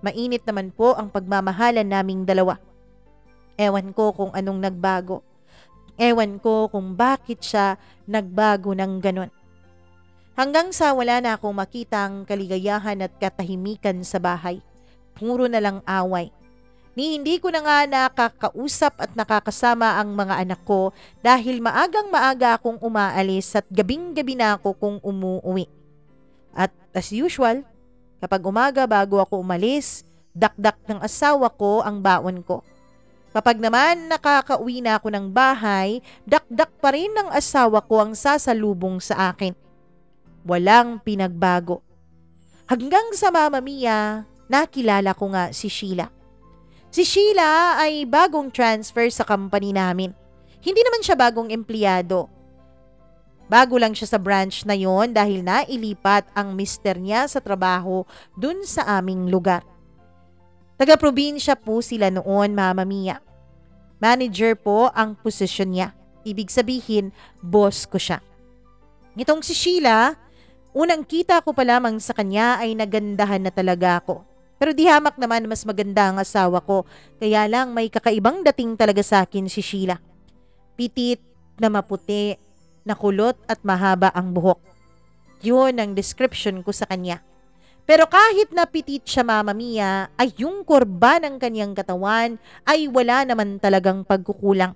Mainit naman po ang pagmamahalan naming dalawa. Ewan ko kung anong nagbago. Ewan ko kung bakit siya nagbago ng ganon. Hanggang sa wala na akong makitang kaligayahan at katahimikan sa bahay. Puro na lang away. Ni hindi ko na nga nakakausap at nakakasama ang mga anak ko dahil maagang maaga akong umaalis at gabing-gabi na ako kung umuwi. At as usual, kapag umaga bago ako umalis, dakdak ng asawa ko ang baon ko. Kapag naman nakakauwi na ako ng bahay, dakdak pa rin ng asawa ko ang sasalubong sa akin. Walang pinagbago. Hanggang sa Mama Mia, nakilala ko nga si Sheila. Si Sheila ay bagong transfer sa company namin. Hindi naman siya bagong empleyado. Bago lang siya sa branch na yon dahil nailipat ang mister niya sa trabaho dun sa aming lugar. Taga-probinsya po sila noon, Mama Mia. Manager po ang posisyon niya. Ibig sabihin, boss ko siya. Itong si Sheila, unang kita ko pa lamang sa kanya ay nagandahan na talaga ako. Pero di hamak naman mas maganda ang asawa ko. Kaya lang may kakaibang dating talaga sa akin si Sheila. Pitit na maputi, na kulot at mahaba ang buhok. Yun ang description ko sa kanya. Pero kahit na pitit siya Mama Mia, ay yung kurba ng kanyang katawan ay wala naman talagang pagkukulang.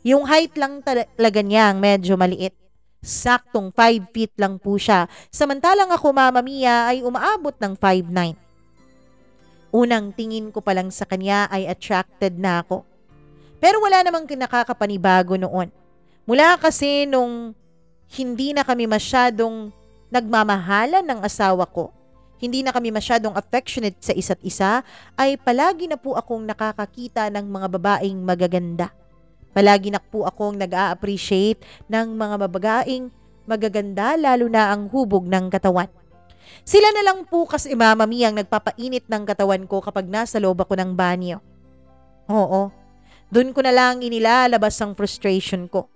Yung height lang talaga niya ang medyo maliit. Saktong 5 feet lang po siya. Samantalang ako Mama Mia ay umaabot ng 5'9". Unang tingin ko pa lang sa kanya ay attracted na ako. Pero wala namang kinakakapanibago noon. Mula kasi nung hindi na kami masyadong nagmamahalan ng asawa ko, hindi na kami masyadong affectionate sa isa't isa, ay palagi na po akong nakakakita ng mga babaeng magaganda. Palagi na po akong nag-a-appreciate ng mga babaeng magaganda lalo na ang hubog ng katawan. Sila na lang po kasi Mama Mia ang nagpapainit ng katawan ko kapag nasa loob ako ng banyo. Oo, doon ko na lang inilalabas ang frustration ko.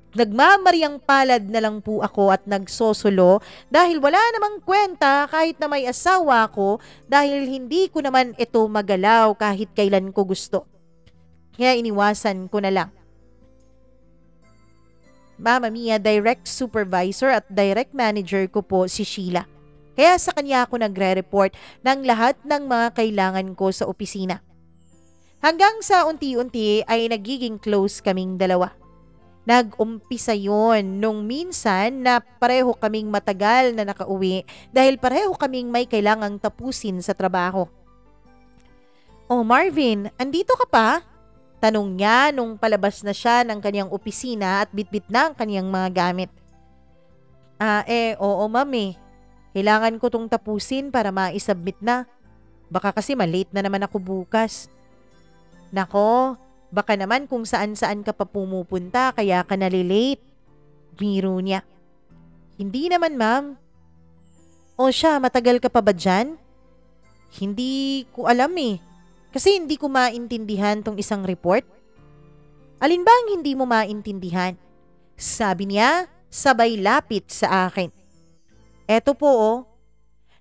Nagmamariang palad na lang po ako at nagsosolo dahil wala namang kwenta kahit na may asawa ako dahil hindi ko naman ito magalaw kahit kailan ko gusto. Kaya iniwasan ko na lang. Mama Mia, direct supervisor at direct manager ko po si Sheila. Kaya sa kanya ako nagre-report ng lahat ng mga kailangan ko sa opisina. Hanggang sa unti-unti ay nagiging close kaming dalawa. Nag-umpisa yon nung minsan na pareho kaming matagal na nakauwi dahil pareho kaming may kailangang tapusin sa trabaho. "Oh Marvin, andito ka pa?" Tanong niya nung palabas na siya ng kanyang opisina at bitbit na ang kanyang mga gamit. Oo ma'am . Kailangan ko tong tapusin para ma-submit na. Baka kasi malate na naman ako bukas. Nako, baka naman kung saan-saan ka pa pumupunta kaya ka nalilate. Biro niya. Hindi naman ma'am. O siya, matagal ka pa ba dyan? Hindi ko alam . Kasi hindi ko maintindihan tong isang report. Alin ba ang hindi mo maintindihan? Sabi niya, sabay lapit sa akin. Eto po .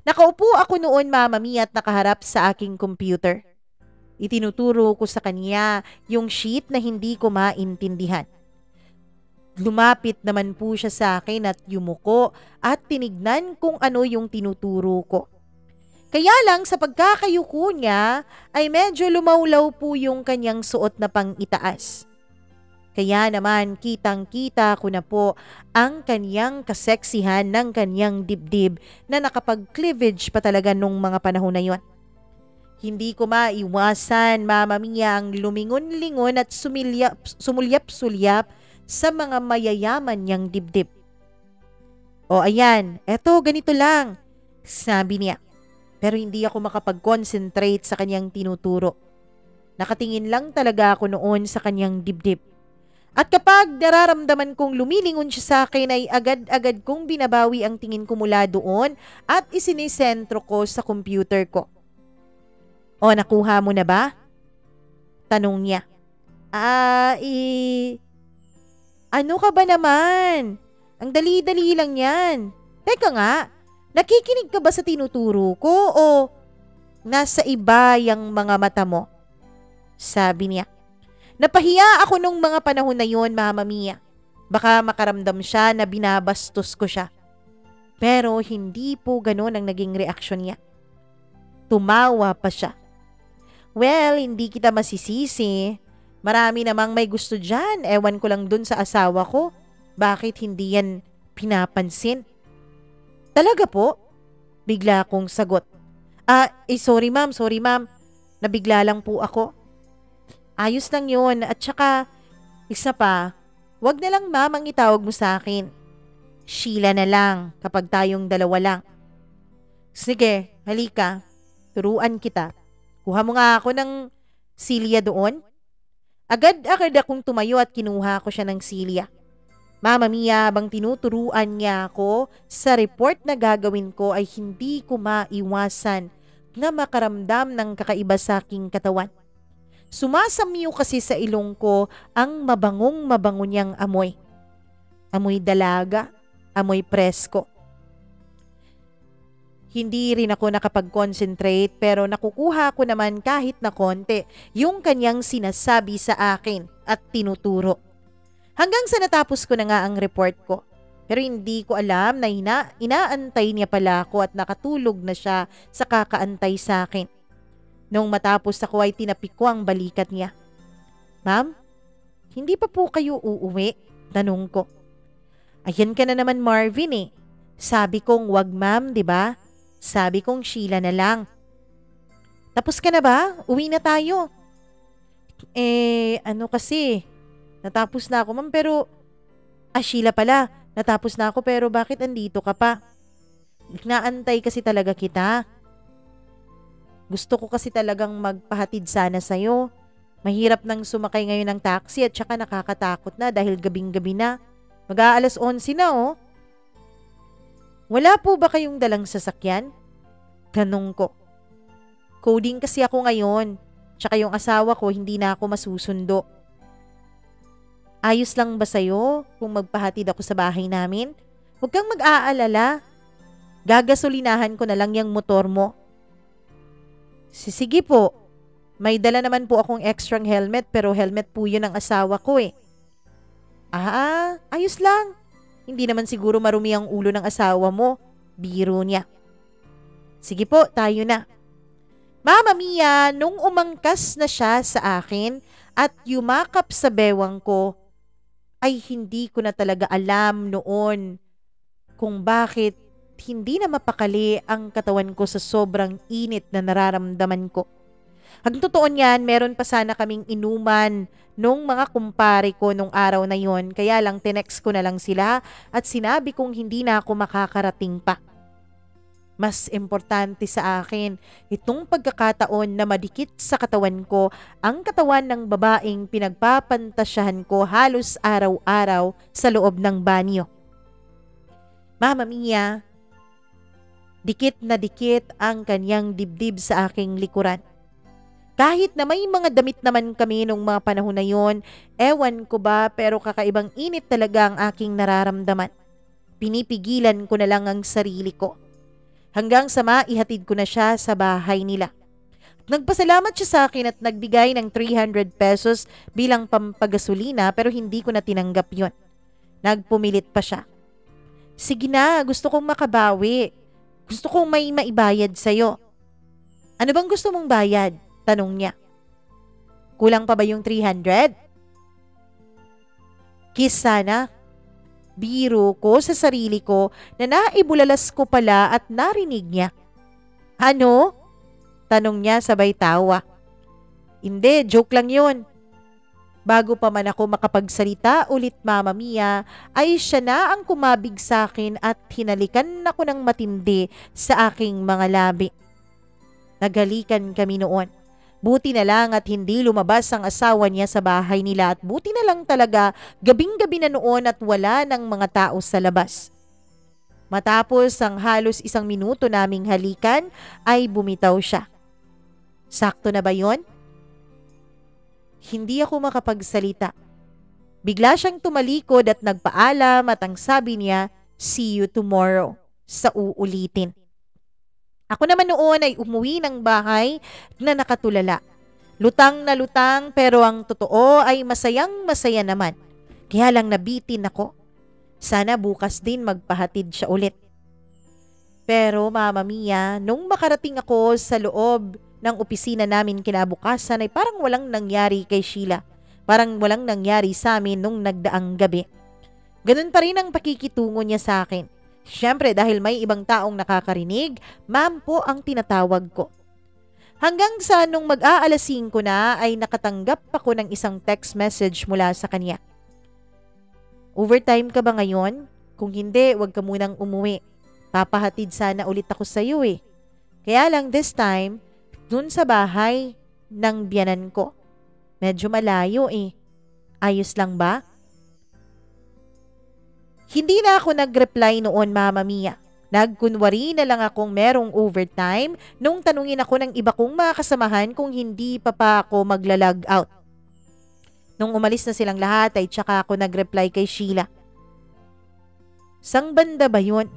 Nakaupo ako noon Mama Mia at nakaharap sa aking computer. Itinuturo ko sa kanya yung sheet na hindi ko maintindihan. Lumapit naman po siya sa akin at yumuko at tinignan kung ano yung tinuturo ko. Kaya lang sa pagkakayuko niya ay medyo lumawlaw po yung kanyang suot na pang-itaas. Kaya naman kitang-kita ko na po ang kanyang kaseksihan ng kanyang dibdib na nakapag-cleavage pa talaga nung mga panahon na yon. Hindi ko maiwasan, Mama Mia, ang lumingon-lingon at sumulyap-sulyap sa mga mayayaman niyang dibdib. O ayan, eto ganito lang, sabi niya. Pero hindi ako makapag-concentrate sa kanyang tinuturo. Nakatingin lang talaga ako noon sa kanyang dibdib. At kapag nararamdaman kong lumilingon siya sa akin ay agad-agad kong binabawi ang tingin ko mula doon at isinisentro ko sa computer ko. O nakuha mo na ba? Tanong niya. Ano ka ba naman? Ang dali-dali lang yan. Teka nga, nakikinig ka ba sa tinuturo ko o nasa iba yung mga mata mo? Sabi niya. Napahiya ako nung mga panahon na yon, Mama Mia. Baka makaramdam siya na binabastos ko siya. Pero hindi po ganun ang naging reaksyon niya. Tumawa pa siya. Well, hindi kita masisisi. Marami namang may gusto dyan. Ewan ko lang dun sa asawa ko. Bakit hindi yan pinapansin? Talaga po? Bigla akong sagot. Sorry ma'am. Nabigla lang po ako. Ayos lang yun. At saka, isa pa, wag na lang ma'am ang itawag mo sa akin. Sheila na lang kapag tayong dalawa lang. Sige, halika. Turuan kita. Kuha mo nga ako ng silya doon. Agad-agad akong tumayo at kinuha ko siya ng silya. Mama Mia, bang tinuturuan niya ako sa report na gagawin ko ay hindi ko maiwasan na makaramdam ng kakaiba sa aking katawan. Sumasamyo kasi sa ilong ko ang mabangong-mabango niyang amoy. Amoy dalaga, amoy presko. Hindi rin ako nakapag-concentrate pero nakukuha ko naman kahit na konti yung kanyang sinasabi sa akin at tinuturo. Hanggang sa natapos ko na nga ang report ko. Pero hindi ko alam na inaantay niya pala ako at nakatulog na siya sa kakaantay sa akin. Nung matapos ako ay tinapik ko ang balikat niya. Ma'am, hindi pa po kayo uuwi? Tanong ko. Ayan ka na naman Marvin eh. Sabi kong wag ma'am, di ba? Sabi kong Sheila na lang. Tapos ka na ba? Uwi na tayo. Kasi, natapos na ako ma'am pero, Sheila pala, natapos na ako pero bakit andito ka pa? Naantay kasi talaga kita. Gusto ko kasi talagang magpahatid sana sa'yo. Mahirap nang sumakay ngayon ng taxi at saka nakakatakot na dahil gabing-gabi na. Mag-aalas 11 na oh. Wala po ba kayong dalang sasakyan? Tanong ko. Coding kasi ako ngayon. Tsaka yung asawa ko hindi na ako masusundo. Ayos lang ba sa'yo kung magpahatid ako sa bahay namin? Huwag kang mag-aalala. Gagasolinahan ko na lang yung motor mo. Sige po. May dala naman po akong extrang helmet pero helmet po yun ng asawa ko eh. Ayos lang. Hindi naman siguro marumi ang ulo ng asawa mo. Biro niya. Sige po, tayo na. Mama Mia, nung umangkas na siya sa akin at yumakap sa bewang ko, ay hindi ko na talaga alam noon kung bakit hindi na mapakali ang katawan ko sa sobrang init na nararamdaman ko. Ang totoo niyan, meron pa sana kaming inuman nung mga kumpare ko nung araw na yon, kaya lang tinext ko na lang sila at sinabi kong hindi na ako makakarating pa. Mas importante sa akin itong pagkakataon na madikit sa katawan ko ang katawan ng babaeng pinagpapantasyahan ko halos araw-araw sa loob ng banyo. Mama Mia, dikit na dikit ang kanyang dibdib sa aking likuran. Kahit na may mga damit naman kami nung mga panahon na yon, ewan ko ba pero kakaibang init talaga ang aking nararamdaman. Pinipigilan ko na lang ang sarili ko. Hanggang sa maihatid ko na siya sa bahay nila. Nagpasalamat siya sa akin at nagbigay ng 300 pesos bilang pampagasolina pero hindi ko na tinanggap yon. Nagpumilit pa siya. Sige na, gusto kong makabawi. Gusto kong may maibayad sa'yo. Ano bang gusto mong bayad? Tanong niya. Kulang pa ba yung 300? Kiss sana. Biro ko sa sarili ko na naibulalas ko pala at narinig niya. Ano? Tanong niya sabay tawa. Hindi, joke lang yun. Bago pa man ako makapagsalita ulit Mama Mia, ay siya na ang kumabig sa akin at hinalikan ako ng matindi sa aking mga labi. Naghalikan kami noon. Buti na lang at hindi lumabas ang asawa niya sa bahay nila at buti na lang talaga gabing-gabi na noon at wala ng mga tao sa labas. Matapos ang halos 1 minuto naming halikan ay bumitaw siya. Sakto na ba yon? Hindi ako makapagsalita. Bigla siyang tumalikod at nagpaalam at ang sabi niya, "See you tomorrow," sa uulitin. Ako naman noon ay umuwi ng bahay na nakatulala. Lutang na lutang pero ang totoo ay masayang masaya naman. Kaya lang nabitin ako. Sana bukas din magpahatid siya ulit. Pero Mama Mia, nung makarating ako sa loob ng opisina namin kinabukasan ay parang walang nangyari kay Sheila. Parang walang nangyari sa amin nung nagdaang gabi. Ganun pa rin ang pakikitungo niya sa akin. Siyempre dahil may ibang taong nakakarinig, ma'am po ang tinatawag ko. Hanggang sa nung mag-aalas 5 na ay nakatanggap ako ng isang text message mula sa kanya. "Overtime ka ba ngayon? Kung hindi, wag ka munang umuwi. Papahatid sana ulit ako sa iyo eh. Kaya lang this time, dun sa bahay ng biyanan ko. Medyo malayo eh. Ayos lang ba?" Hindi na ako nag-reply noon Mama Mia. Nagkunwari na lang akong merong overtime nung tanungin ako ng iba kong mga kasamahan kung hindi pa ako magla-log out. Nung umalis na silang lahat ay tsaka ako nag-reply kay Sheila. "Sang banda ba yun?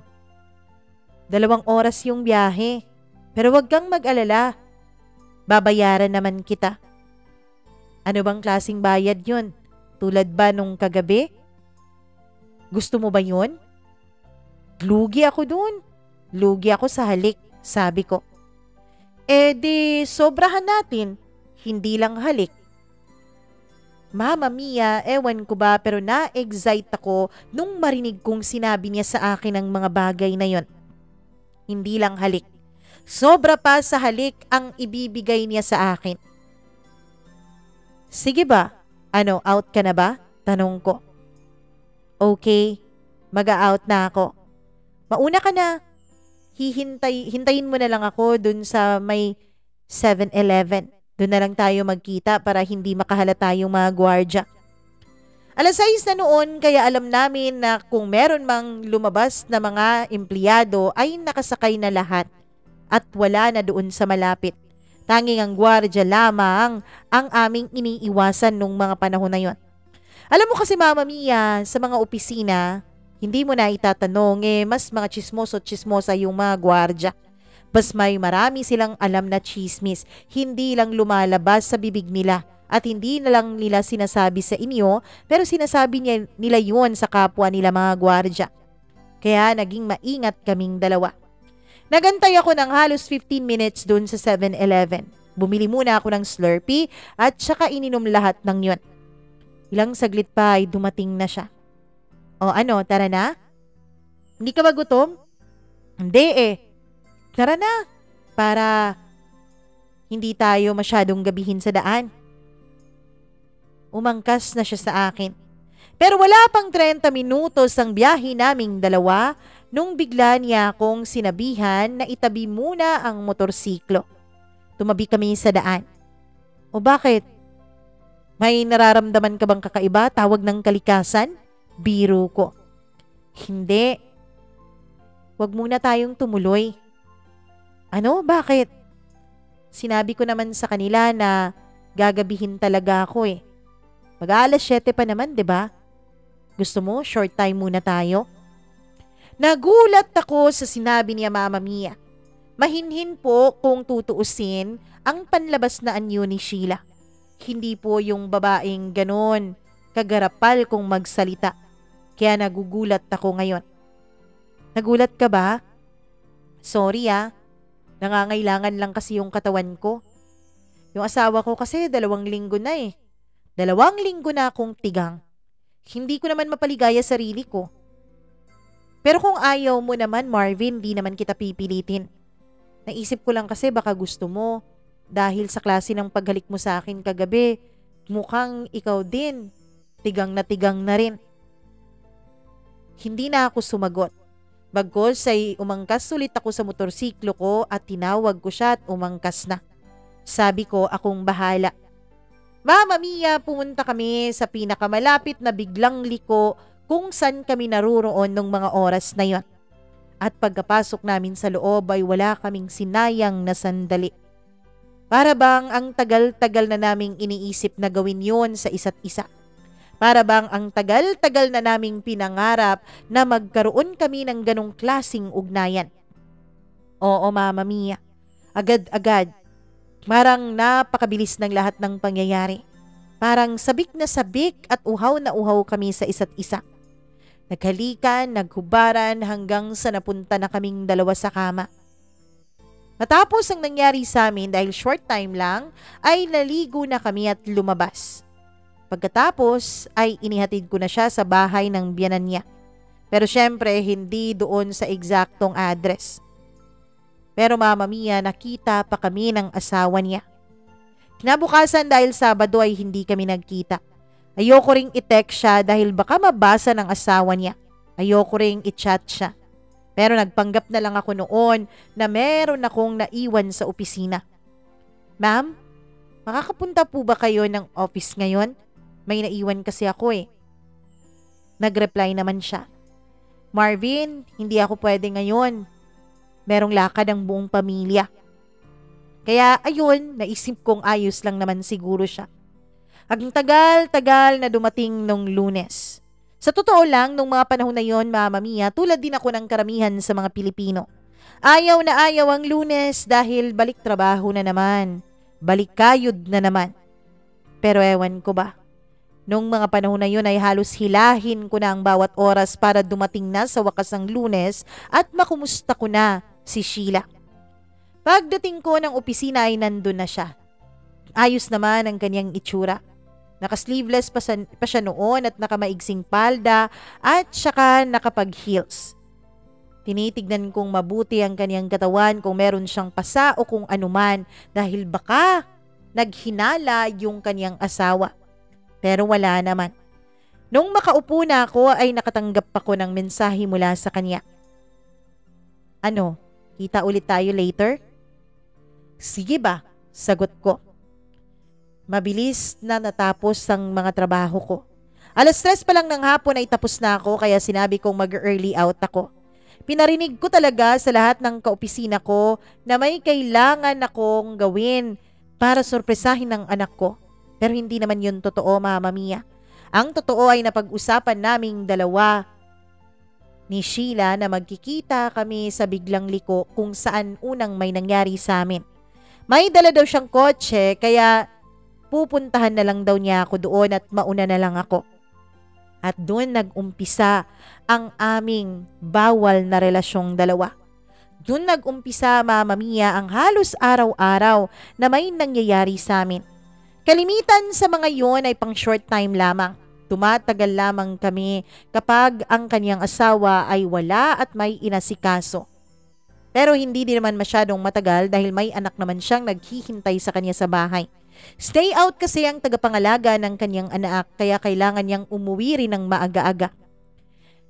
2 oras yung biyahe. Pero wag kang mag-alala. Babayaran naman kita." "Ano bang klaseng bayad yun? Tulad ba nung kagabi? Gusto mo ba yun?" "Lugi ako dun. Lugi ako sa halik," sabi ko. "Eh di sobrahan natin. Hindi lang halik." Mama Mia, ewan ko ba pero na-excite ako nung marinig kong sinabi niya sa akin ang mga bagay na yon. Hindi lang halik. Sobra pa sa halik ang ibibigay niya sa akin. "Sige ba? Ano, out ka na ba?" tanong ko. "Okay, mag-a-out na ako." "Mauna ka na. Hintayin mo na lang ako dun sa may 7-Eleven. Doon na lang tayo magkita para hindi makahalata yung mga gwardya." Alas 6 na noon kaya alam namin na kung meron mang lumabas na mga empleyado ay nakasakay na lahat at wala na doon sa malapit. Tanging ang gwardya lamang ang aming iniiwasan nung mga panahon na yon. Alam mo kasi Mama Mia, sa mga opisina, hindi mo na itatanong mas mga chismoso-chismosa yung mga gwardya. Bas may marami silang alam na chismis, hindi lang lumalabas sa bibig nila at hindi na lang nila sinasabi sa inyo pero sinasabi nila yun sa kapwa nila mga gwardya. Kaya naging maingat kaming dalawa. Nagantay ako ng halos 15 minutes dun sa 7-Eleven. Bumili muna ako ng Slurpee at saka ininom lahat ng yun. Ilang saglit pa ay dumating na siya. "O ano, tara na? Hindi ka ba gutom?" "Hindi eh." "Tara na, para hindi tayo masyadong gabihin sa daan." Umangkas na siya sa akin. Pero wala pang 30 minutos ang biyahe naming dalawa nung bigla niya akong sinabihan na itabi muna ang motorsiklo. Tumabi kami sa daan. "O bakit? May nararamdaman ka bang kakaiba? Tawag ng kalikasan?" Biro ko. "Hindi. Wag muna tayong tumuloy." "Ano? Bakit?" Sinabi ko naman sa kanila na gagabihin talaga ako eh. Mag-aalas 7 pa naman, 'di ba? Gusto mo short time muna tayo? Nagulat ako sa sinabi niya Mama Mia. Mahinhin po kung tutuusin ang panlabas na anyo ni Sheila. Hindi po yung babaeng ganon, kagarapal kung magsalita. Kaya nagugulat ako ngayon. Nagulat ka ba? Sorry nangangailangan lang kasi yung katawan ko. Yung asawa ko kasi 2 linggo na eh. 2 linggo na akong tigang. Hindi ko naman mapaligaya sarili ko. Pero kung ayaw mo naman Marvin, di naman kita pipilitin. Naisip ko lang kasi baka gusto mo. Dahil sa klase ng paghalik mo sa akin kagabi, mukhang ikaw din. Tigang na rin. Hindi na ako sumagot. Bagkos ay umangkas ulit ako sa motorsiklo ko at tinawag ko siya at umangkas na. Sabi ko akong bahala. Mama Mia, pumunta kami sa pinakamalapit na biglang liko kung saan kami naruroon nung mga oras na yon. At pagkapasok namin sa loob ay wala kaming sinayang na sandali. Para bang ang tagal-tagal na naming iniisip na gawin yon sa isa't isa. Para bang ang tagal-tagal na naming pinangarap na magkaroon kami ng ganong klasing ugnayan. Oo, Mama Mia. Agad-agad. Marang napakabilis ng lahat ng pangyayari. Parang sabik na sabik at uhaw na uhaw kami sa isa't isa. Naghalikan, naghubaran hanggang sa napunta na kaming dalawa sa kama. Matapos ang nangyari sa amin dahil short time lang, ay naligo na kami at lumabas. Pagkatapos ay inihatid ko na siya sa bahay ng biyanan niya. Pero syempre hindi doon sa eksaktong address. Pero Mama Mia, nakita pa kami ng asawa niya. Kinabukasan dahil Sabado ay hindi kami nagkita. Ayoko ring i-text siya dahil baka mabasa ng asawa niya. Ayoko ring i-chat siya. Pero nagpanggap na lang ako noon na meron akong naiwan sa opisina. Ma'am, makakapunta po ba kayo ng office ngayon? May naiwan kasi ako eh. Nag-reply naman siya. Marvin, hindi ako pwede ngayon. Merong lakad ang buong pamilya. Kaya ayun, naisip kong ayos lang naman siguro siya. Ang tagal-tagal na dumating nung Lunes. Sa totoo lang, nung mga panahon na yon, Mama Mia, tulad din ako ng karamihan sa mga Pilipino. Ayaw na ayaw ang Lunes dahil balik trabaho na naman. Balik kayod na naman. Pero ewan ko ba, nung mga panahon na yun ay halos hilahin ko na ang bawat oras para dumating na sa wakas ang Lunes at makumusta ko na si Sheila. Pagdating ko ng opisina ay nandun na siya. Ayos naman ang kanyang itsura. Naka-sleeveless pa siya noon at nakamaigsing palda at saka nakapag-heels. Tinitignan kong mabuti ang kanyang katawan kung meron siyang pasa o kung anuman dahil baka naghinala yung kanyang asawa. Pero wala naman. Nung makaupo na ako ay nakatanggap ako ng mensahe mula sa kanya. Ano, kita ulit tayo later? Sige ba? Sagot ko. Mabilis na natapos ang mga trabaho ko. 3:00 pa lang ng hapon ay tapos na ako kaya sinabi kong mag-early out ako. Pinarinig ko talaga sa lahat ng kaopisina ko na may kailangan akong gawin para sorpresahin ng anak ko. Pero hindi naman yun totoo, Mama Mia. Ang totoo ay napag-usapan naming dalawa ni Sheila na magkikita kami sa biglang liko kung saan unang may nangyari sa amin. May dala daw siyang kotse kaya pupuntahan na lang daw niya ako doon at mauna na lang ako. At doon nag-umpisa ang aming bawal na relasyong dalawa. Doon nag-umpisa, Mama Mia, ang halos araw-araw na may nangyayari sa amin. Kalimitan sa mga yon ay pang short time lamang. Tumatagal lamang kami kapag ang kanyang asawa ay wala at may inasikaso. Pero hindi din naman masyadong matagal dahil may anak naman siyang naghihintay sa kanya sa bahay. Stay out kasi ang tagapangalaga ng kanyang anak kaya kailangan niyang umuwi rin ng maaga-aga.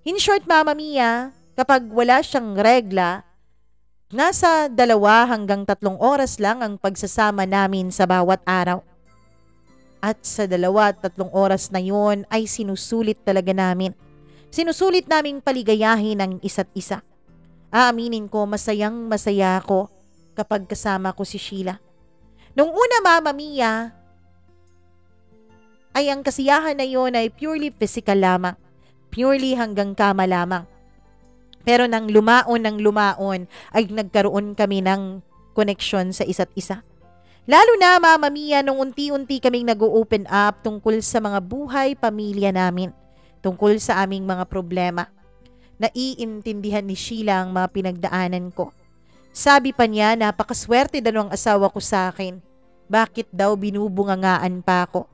In short, Mama Mia, kapag wala siyang regla, nasa 2 hanggang 3 oras lang ang pagsasama namin sa bawat araw. At sa 2 at 3 oras na yun ay sinusulit talaga namin. Sinusulit naming paligayahin ang isa't isa. Aaminin ko, masayang-masaya ako kapag kasama ko si Sheila. Nung una, Mama Mia, ay ang kasiyahan na yon ay purely physical lamang. Purely hanggang kama lamang. Pero nang lumaon ay nagkaroon kami ng connection sa isa't isa. Lalo na, Mama Mia, nung unti-unti kaming nag-open up tungkol sa mga buhay pamilya namin. Tungkol sa aming mga problema. Naiintindihan ni Sheila ang mga pinagdaanan ko. Sabi pa niya, napakaswerte daw ang asawa ko sa akin. Bakit daw binubungangaan pa ako?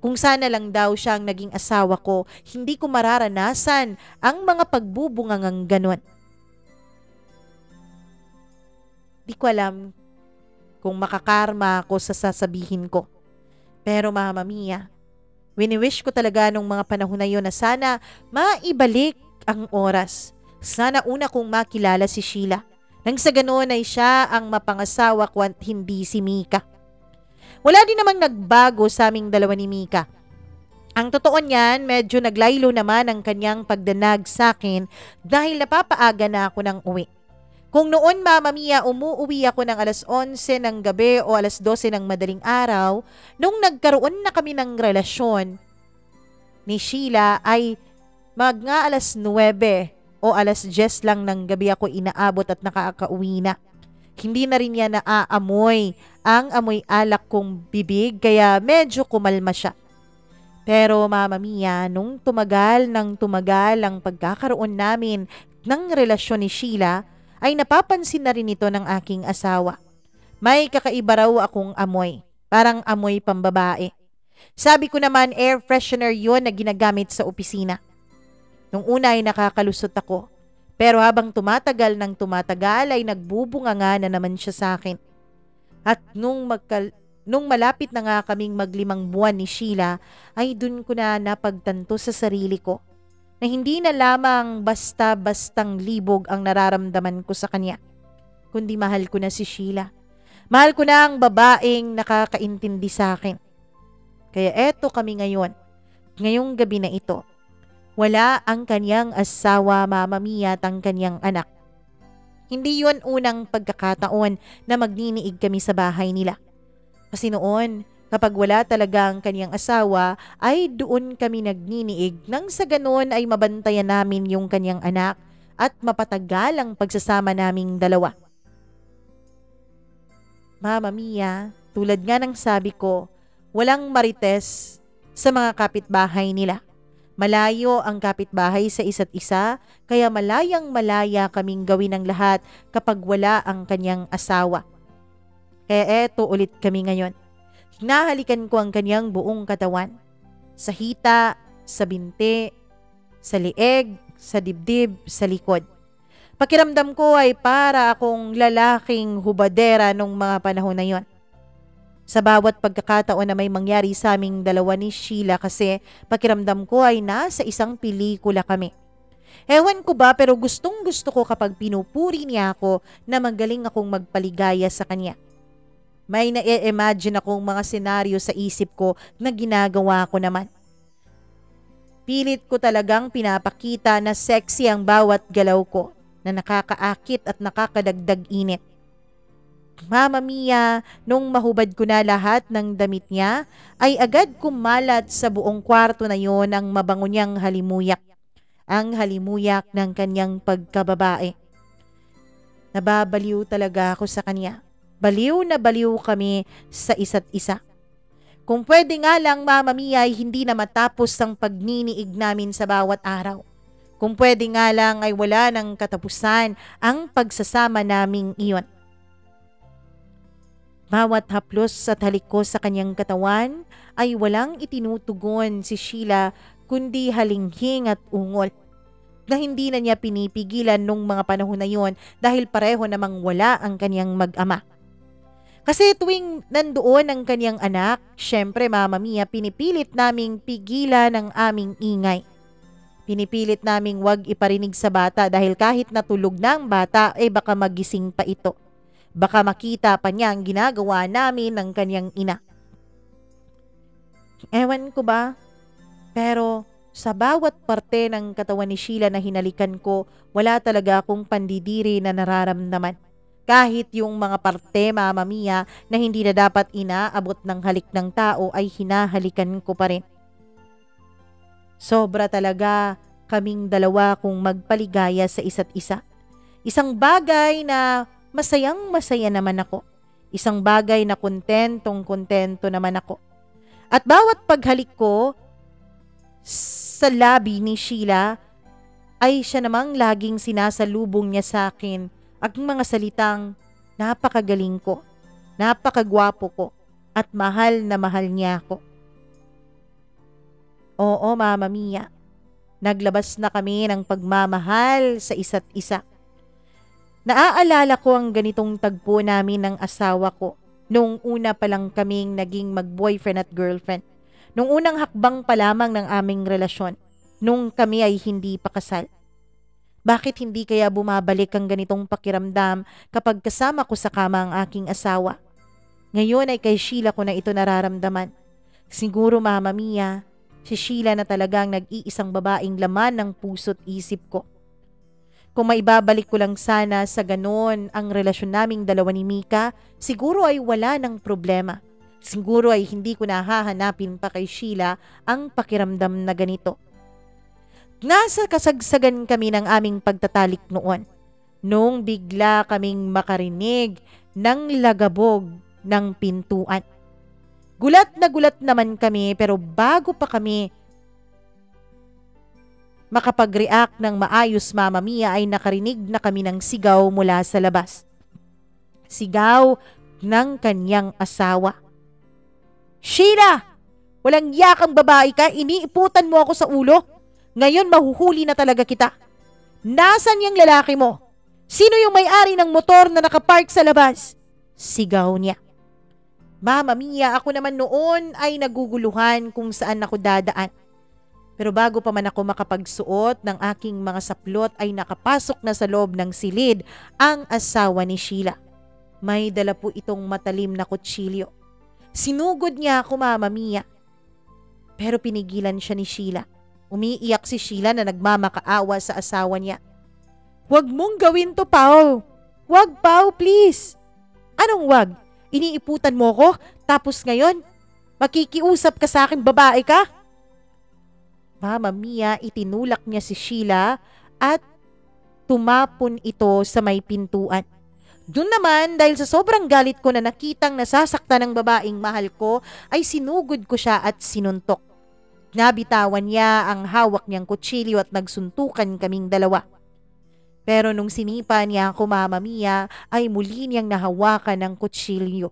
Kung sana lang daw siya ang naging asawa ko, hindi ko mararanasan ang mga pagbubungangang ganon. Di ko alam kung makakarma ako sa sasabihin ko. Pero Mama Mia, wini-wish ko talaga nung mga panahon na yun na sana maibalik ang oras. Sana una kong makilala si Sheila. Nang sa ganoon ay siya ang mapangasawa ko at hindi si Mika. Wala din namang nagbago sa aming dalawa ni Mika. Ang totoo niyan, medyo naglaylo naman ang kanyang pagdanag sa akin dahil napapaaga na ako ng uwi. Kung noon Mama Mia umuuwi ako ng alas 11 ng gabi o alas 12 ng madaling araw, nung nagkaroon na kami ng relasyon ni Sheila ay mga alas 9 o alas 10 lang ng gabi ako inaabot at nakakauwi na. Hindi na rin niya naaamoy ang amoy alak kong bibig kaya medyo kumalma siya. Pero Mama Mia, nung tumagal ang pagkakaroon namin ng relasyon ni Sheila, ay napapansin na rin ito ng aking asawa. May kakaiba raw akong amoy, parang amoy pambabae. Sabi ko naman air freshener yon na ginagamit sa opisina. Nung una ay nakakalusot ako, pero habang tumatagal ay nagbubunganga na naman siya sa akin. At nung malapit na nga kaming mag5 buwan ni Sheila, ay dun ko na napagtanto sa sarili ko na hindi na lamang basta-bastang libog ang nararamdaman ko sa kanya, kundi mahal ko na si Sheila. Mahal ko na ang babaeng nakakaintindi sa akin. Kaya eto kami ngayong gabi na ito. Wala ang kanyang asawa, Mama Mia, at ang kanyang anak. Hindi yon unang pagkakataon na magniniig kami sa bahay nila. Kasi noon, kapag wala talaga ang kanyang asawa, ay doon kami nagniniig nang sa ganoon ay mabantayan namin yung kanyang anak at mapatagal ang pagsasama naming dalawa. Mama Mia, tulad nga ng sabi ko, walang marites sa mga kapitbahay nila. Malayo ang kapitbahay sa isa't isa, kaya malayang-malaya kaming gawin ang lahat kapag wala ang kanyang asawa. Kaya eto ulit kami ngayon. Hinahalikan ko ang kanyang buong katawan. Sa hita, sa binti, sa lieg, sa dibdib, sa likod. Pakiramdam ko ay para akong lalaking hubadera nung mga panahon na yon. Sa bawat pagkakataon na may mangyari sa aming dalawa ni Sheila kasi pakiramdam ko ay nasa isang pelikula kami. Ewan ko ba pero gustong gusto ko kapag pinupuri niya ako na magaling akong magpaligaya sa kanya. May na-imagine akong mga senaryo sa isip ko na ginagawa ko naman. Pilit ko talagang pinapakita na sexy ang bawat galaw ko na nakakaakit at nakakadagdag init. Mama Mia, nung mahubad ko na lahat ng damit niya, ay agad kumalat sa buong kwarto na yon ang mabango niyang halimuyak. Ang halimuyak ng kanyang pagkababae. Nababaliw talaga ako sa kanya. Baliw na baliw kami sa isa't isa. Kung pwede nga lang Mama Mia ay hindi na matapos ang pagniniig namin sa bawat araw. Kung pwede nga lang ay wala ng katapusan ang pagsasama naming iyon. Bawat haplos at halik ko sa kanyang katawan ay walang itinutugon si Sheila kundi halinghing at ungol na hindi na niya pinipigilan nung mga panahon na yon dahil pareho namang wala ang kanyang mag-ama. Kasi tuwing nandoon ang kanyang anak, syempre Mama Mia, pinipilit naming pigilan ang aming ingay. Pinipilit naming wag iparinig sa bata dahil kahit natulog na ang bata baka magising pa ito. Baka makita pa niya ang ginagawa namin ng kanyang ina. Ewan ko ba? Pero sa bawat parte ng katawan ni Sheila na hinalikan ko, wala talaga akong pandidiri na nararamdaman. Kahit yung mga parte, Mama Mia, na hindi na dapat inaabot ng halik ng tao ay hinahalikan ko pa rin. Sobra talaga kaming dalawa kung magpaligaya sa isa't isa. Isang bagay na masayang-masaya naman ako. Isang bagay na kontentong-kontento naman ako. At bawat paghalik ko sa labi ni Sheila ay siya namang laging sinasalubong niya sa akin ang mga salitang napakagaling ko, napakagwapo ko, at mahal na mahal niya ako. Oo, Mama Mia, naglabas na kami ng pagmamahal sa isa't isa. Naaalala ko ang ganitong tagpo namin ng asawa ko nung una pa lang kaming naging mag-boyfriend at girlfriend. Nung unang hakbang pa lamang ng aming relasyon, nung kami ay hindi pa kasal. Bakit hindi kaya bumabalik ang ganitong pakiramdam kapag kasama ko sa kama ang aking asawa? Ngayon ay kay Sheila ko na ito nararamdaman. Siguro Mama Mia, si Sheila na talagang nag-iisang babaeng laman ng puso't isip ko. Kung maibabalik ko lang sana sa ganon ang relasyon naming dalawa ni Mika, siguro ay wala ng problema. Siguro ay hindi ko nahahanapin pa kay Sheila ang pakiramdam na ganito. Nasa kasagsagan kami ng aming pagtatalik noon, nung bigla kaming makarinig ng lagabog ng pintuan. Gulat na gulat naman kami, pero bago pa kami makapag-react ng maayos Mama Mia ay nakarinig na kami ng sigaw mula sa labas. Sigaw ng kanyang asawa. Sheila! Walang yakang babae ka, iniiputan mo ako sa ulo. Ngayon mahuhuli na talaga kita. Nasaan yung lalaki mo? Sino yung may-ari ng motor na nakapark sa labas? Sigaw niya. Mama Mia, ako naman noon ay naguguluhan kung saan ako dadaan. Pero bago pa man ako makapagsuot ng aking mga saplot ay nakapasok na sa loob ng silid ang asawa ni Sheila. May dala po itong matalim na kutsilyo. Sinugod niya ako Mama Mia. Pero pinigilan siya ni Sheila. Umiiyak si Sheila na nagmamakaawa sa asawa niya. Huwag mong gawin to, Pao. Huwag, Pao, please. Anong wag? Iniiputan mo ko, tapos ngayon, makikiusap ka sa akin, babae ka? Mama Mia, itinulak niya si Sheila at tumapon ito sa may pintuan. Doon naman, dahil sa sobrang galit ko na nakitang nasasaktan ng babaeng mahal ko, ay sinugod ko siya at sinuntok. Nabitawan niya ang hawak niyang kutsilyo at nagsuntukan kaming dalawa. Pero nung sinipa niya ako Mama Mia, ay muli niyang nahawakan ng kutsilyo.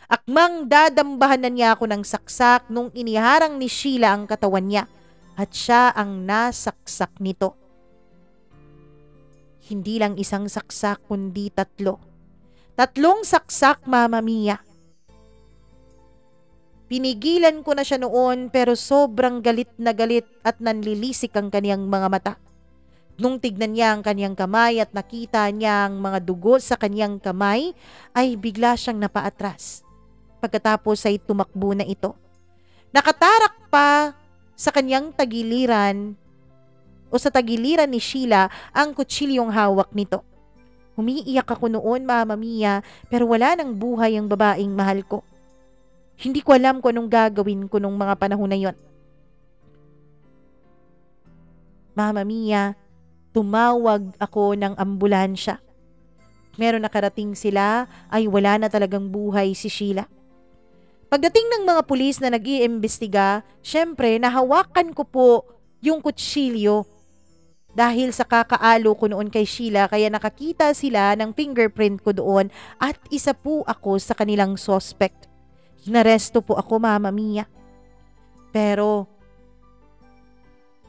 Akmang dadambahan na niya ako ng saksak nung iniharang ni Sheila ang katawan niya. At siya ang nasaksak nito. Hindi lang isang saksak kundi 3. 3 saksak, Mama Mia. Pinigilan ko na siya noon pero sobrang galit na galit at nanlilisik ang kaniyang mga mata. Nung tignan niya ang kaniyang kamay at nakita niya ang mga dugo sa kaniyang kamay, ay bigla siyang napaatras. Pagkatapos ay tumakbo na ito. Nakatarak pa sa kanyang tagiliran o sa tagiliran ni Sheila ang kutsilyong hawak nito. Umiiyak ako noon, Mama Mia, pero wala nang buhay ang babaeng mahal ko. Hindi ko alam kung anong gagawin ko nung mga panahon na yon. Mama Mia, tumawag ako ng ambulansya. Meron nakarating sila ay wala na talagang buhay si Sheila. Pagdating ng mga pulis na nag-iimbestiga, syempre nahawakan ko po yung kutsilyo dahil sa kakaalo ko noon kay Sheila kaya nakakita sila ng fingerprint ko doon at isa po ako sa kanilang suspect. Inaresto po ako, Mama Mia. Pero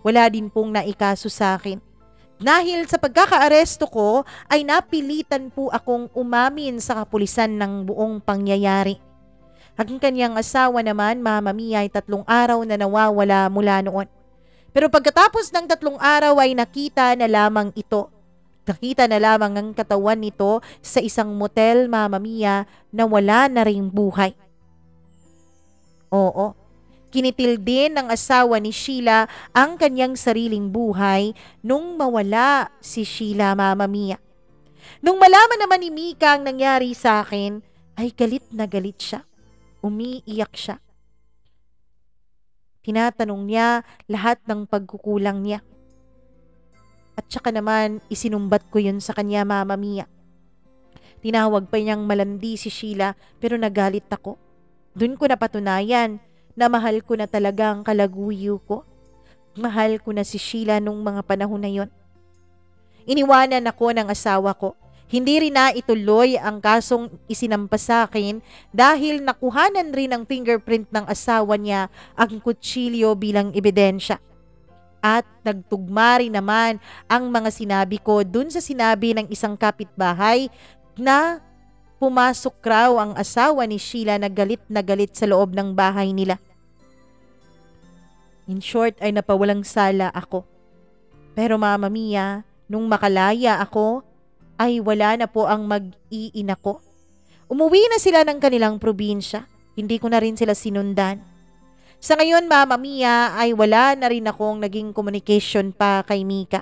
wala din pong naikaso sa akin. Dahil sa pagkakaaresto ko ay napilitan po akong umamin sa kapulisan ng buong pangyayari. Ang kanyang asawa naman, Mama Mia, ay 3 araw na nawawala mula noon. Pero pagkatapos ng 3 araw ay nakita na lamang ito. Nakita na lamang ang katawan nito sa isang motel, Mama Mia, na wala na ring buhay. Oo, kinitil din ng asawa ni Sheila ang kanyang sariling buhay nung mawala si Sheila, Mama Mia. Nung malaman naman ni Mika ang nangyari sa akin, ay galit na galit siya. Umiiyak siya. Tinatanong niya lahat ng pagkukulang niya. At saka naman isinumbat ko yun sa kanya, Mama Mia. Tinawag pa niyang malandi si Sheila pero nagalit ako. Doon ko napatunayan na mahal ko na talaga ang kalaguyo ko. Mahal ko na si Sheila nung mga panahon na yon. Iniwanan ako ng asawa ko. Hindi rin na ituloy ang kasong isinampas sa akin dahil nakuhanan rin ng fingerprint ng asawa niya ang kutsilyo bilang ebidensya. At nagtugma rin naman ang mga sinabi ko dun sa sinabi ng isang kapitbahay na pumasok raw ang asawa ni Sheila na galit sa loob ng bahay nila. In short ay napawalang sala ako. Pero Mama Mia, nung makalaya ako, ay wala na po ang mag-iina ko. Umuwi na sila ng kanilang probinsya. Hindi ko na rin sila sinundan. Sa ngayon, Mama Mia, ay wala na rin akong naging communication pa kay Mika.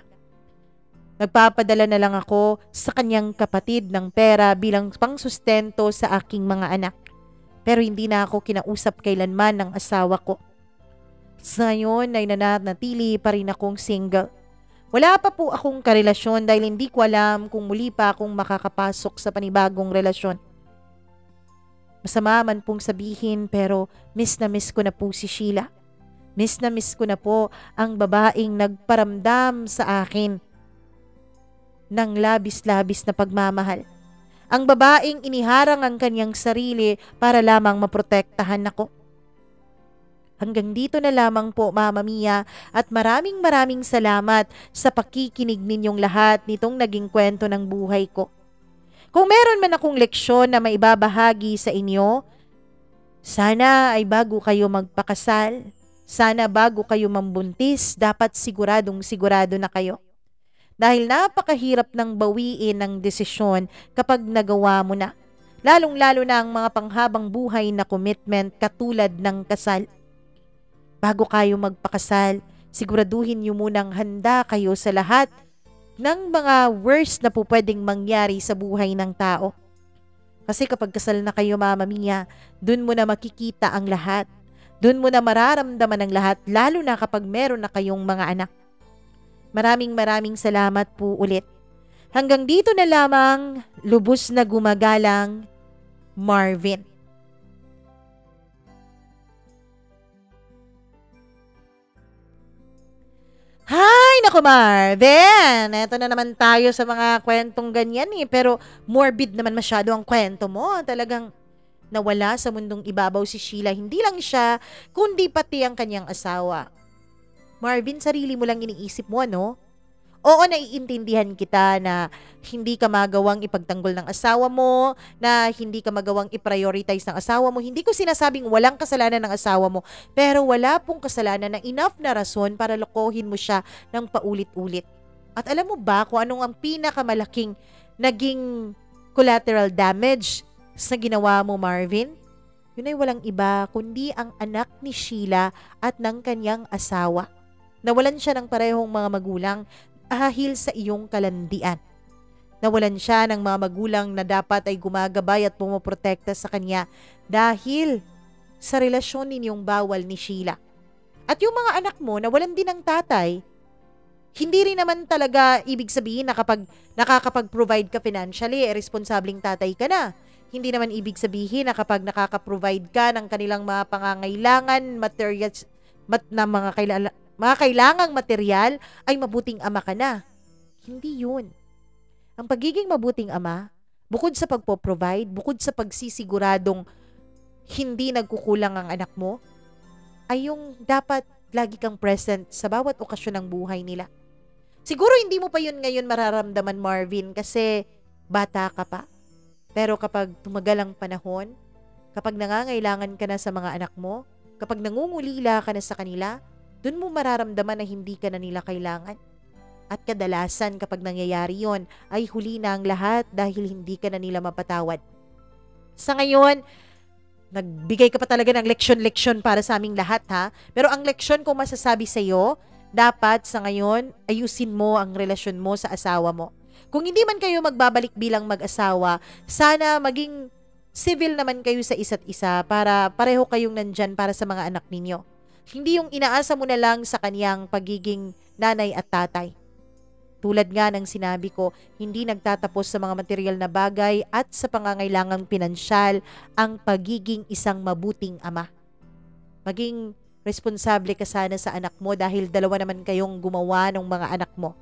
Nagpapadala na lang ako sa kanyang kapatid ng pera bilang pangsustento sa aking mga anak. Pero hindi na ako kinausap kailanman ng asawa ko. Sa ngayon ay nanatili pa rin akong single. Wala pa po akong karelasyon dahil hindi ko alam kung muli pa akong makakapasok sa panibagong relasyon. Masama man pong sabihin pero miss na miss ko na po si Sheila. Miss na miss ko na po ang babaeng nagparamdam sa akin ng labis-labis na pagmamahal. Ang babaeng iniharang ang kanyang sarili para lamang maprotektahan ako. Hanggang dito na lamang po, Mama Mia, at maraming salamat sa pakikinig ninyong lahat nitong naging kwento ng buhay ko. Kung meron man akong leksyon na maibabahagi sa inyo, sana ay bago kayo magpakasal, sana bago kayo mambuntis, dapat sigurado na kayo. Dahil napakahirap ng bawiin ng desisyon kapag nagawa mo na. Lalong-lalo na ang mga panghabang buhay na commitment katulad ng kasal. Bago kayo magpakasal, siguraduhin niyo munang handa kayo sa lahat ng mga worst na po pwedeng mangyari sa buhay ng tao. Kasi kapag kasal na kayo, Mama Mia, dun mo na makikita ang lahat. Dun mo na mararamdaman ang lahat, lalo na kapag meron na kayong mga anak. Maraming salamat po ulit. Hanggang dito na lamang, lubos na gumagalang, Marvin. Hay, naku Marvin! Eto na naman tayo sa mga kwentong ganyan eh. Pero morbid naman masyado ang kwento mo. Talagang nawala sa mundong ibabaw si Sheila. Hindi lang siya, kundi pati ang kanyang asawa. Marvin, sarili mo lang iniisip mo, ano? Oo, naiintindihan kita na hindi ka magawang ipagtanggol ng asawa mo, na hindi ka magawang i-prioritize ng asawa mo. Hindi ko sinasabing walang kasalanan ng asawa mo, pero wala pong kasalanan na enough na rason para lokohin mo siya ng paulit-ulit. At alam mo ba kung anong ang pinakamalaking naging collateral damage sa ginawa mo, Marvin? Yun ay walang iba kundi ang anak ni Sheila at ng kanyang asawa. Nawalan siya ng parehong mga magulang dahil sa iyong kalandian. Nawalan siya ng mga magulang na dapat ay gumagabay at pumoprotekta sa kanya dahil sa relasyon ninyong bawal ni Sheila. At yung mga anak mo nawalan din ng tatay. Hindi rin naman talaga ibig sabihin na kapag nakakapag-provide ka financially, responsabling tatay ka na. Hindi naman ibig sabihin na kapag nakaka-provide ka ng kanilang mga pangangailangan, materials, mga kailangang material, ay mabuting ama ka na. Hindi yun. Ang pagiging mabuting ama, bukod sa pagpo-provide, bukod sa pagsisiguradong hindi nagkukulang ang anak mo, ay yung dapat lagi kang present sa bawat okasyon ng buhay nila. Siguro hindi mo pa yun ngayon mararamdaman, Marvin, kasi bata ka pa. Pero kapag tumagal ang panahon, kapag nangangailangan ka na sa mga anak mo, kapag nangungulila ka na sa kanila, dun mo mararamdaman na hindi ka na nila kailangan. At kadalasan kapag nangyayari yon ay huli na ang lahat dahil hindi ka na nila mapatawad. Sa ngayon, nagbigay ka pa talaga ng leksyon-leksyon para sa aming lahat, ha? Pero ang leksyon ko masasabi sa iyo, dapat sa ngayon ayusin mo ang relasyon mo sa asawa mo. Kung hindi man kayo magbabalik bilang mag-asawa, sana maging civil naman kayo sa isa't isa para pareho kayong nandyan para sa mga anak ninyo. Hindi yung inaasa mo na lang sa kanyang pagiging nanay at tatay. Tulad nga ng sinabi ko, hindi nagtatapos sa mga material na bagay at sa pangangailangang pinansyal ang pagiging isang mabuting ama. Maging responsable ka sana sa anak mo dahil dalawa naman kayong gumawa ng mga anak mo.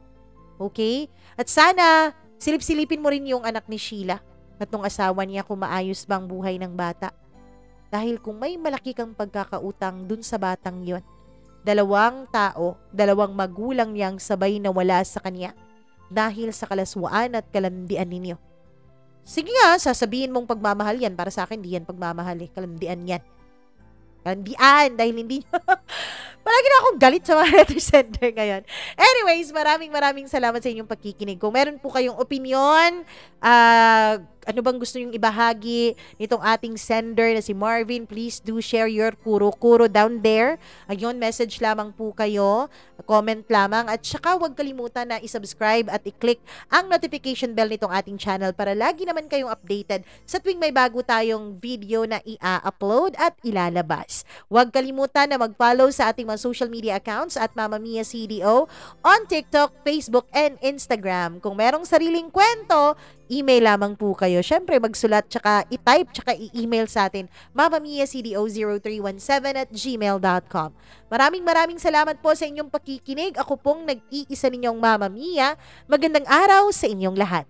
Okay? At sana silip-silipin mo rin yung anak ni Sheila at nung asawa niya kung maayos bang buhay ng bata. Dahil kung may malaki kang pagkakautang dun sa batang yon, Dalawang tao, dalawang magulang niyang sabay nawala sa kanya dahil sa kalaswaan at kalandian ninyo. Sige nga, sasabihin mong pagmamahal yan. Para sa akin, di yan pagmamahal eh. Kalandian yan. Kalandian dahil hindi palagi na akong galit sa mga letter sender ngayon. Anyways, maraming salamat sa inyong pagkikinig. Kung meron po kayong opinion, ano bang gusto nyong ibahagi nitong ating sender na si Marvin, please do share your kuro-kuro down there. Ayun, message lamang po kayo, comment lamang, at saka huwag kalimutan na isubscribe at i-click ang notification bell nitong ating channel para lagi naman kayong updated sa tuwing may bago tayong video na i-upload at ilalabas. Huwag kalimutan na mag-follow sa ating mga social media accounts at Mama Mia CDO on TikTok, Facebook, and Instagram. Kung merong sariling kwento, email lamang po kayo. Syempre, magsulat, tsaka i-type, tsaka i-email sa atin, mamamiacdo0317@gmail.com. Maraming salamat po sa inyong pakikinig. Ako pong nag-iisa ninyong Mama Mia. Magandang araw sa inyong lahat.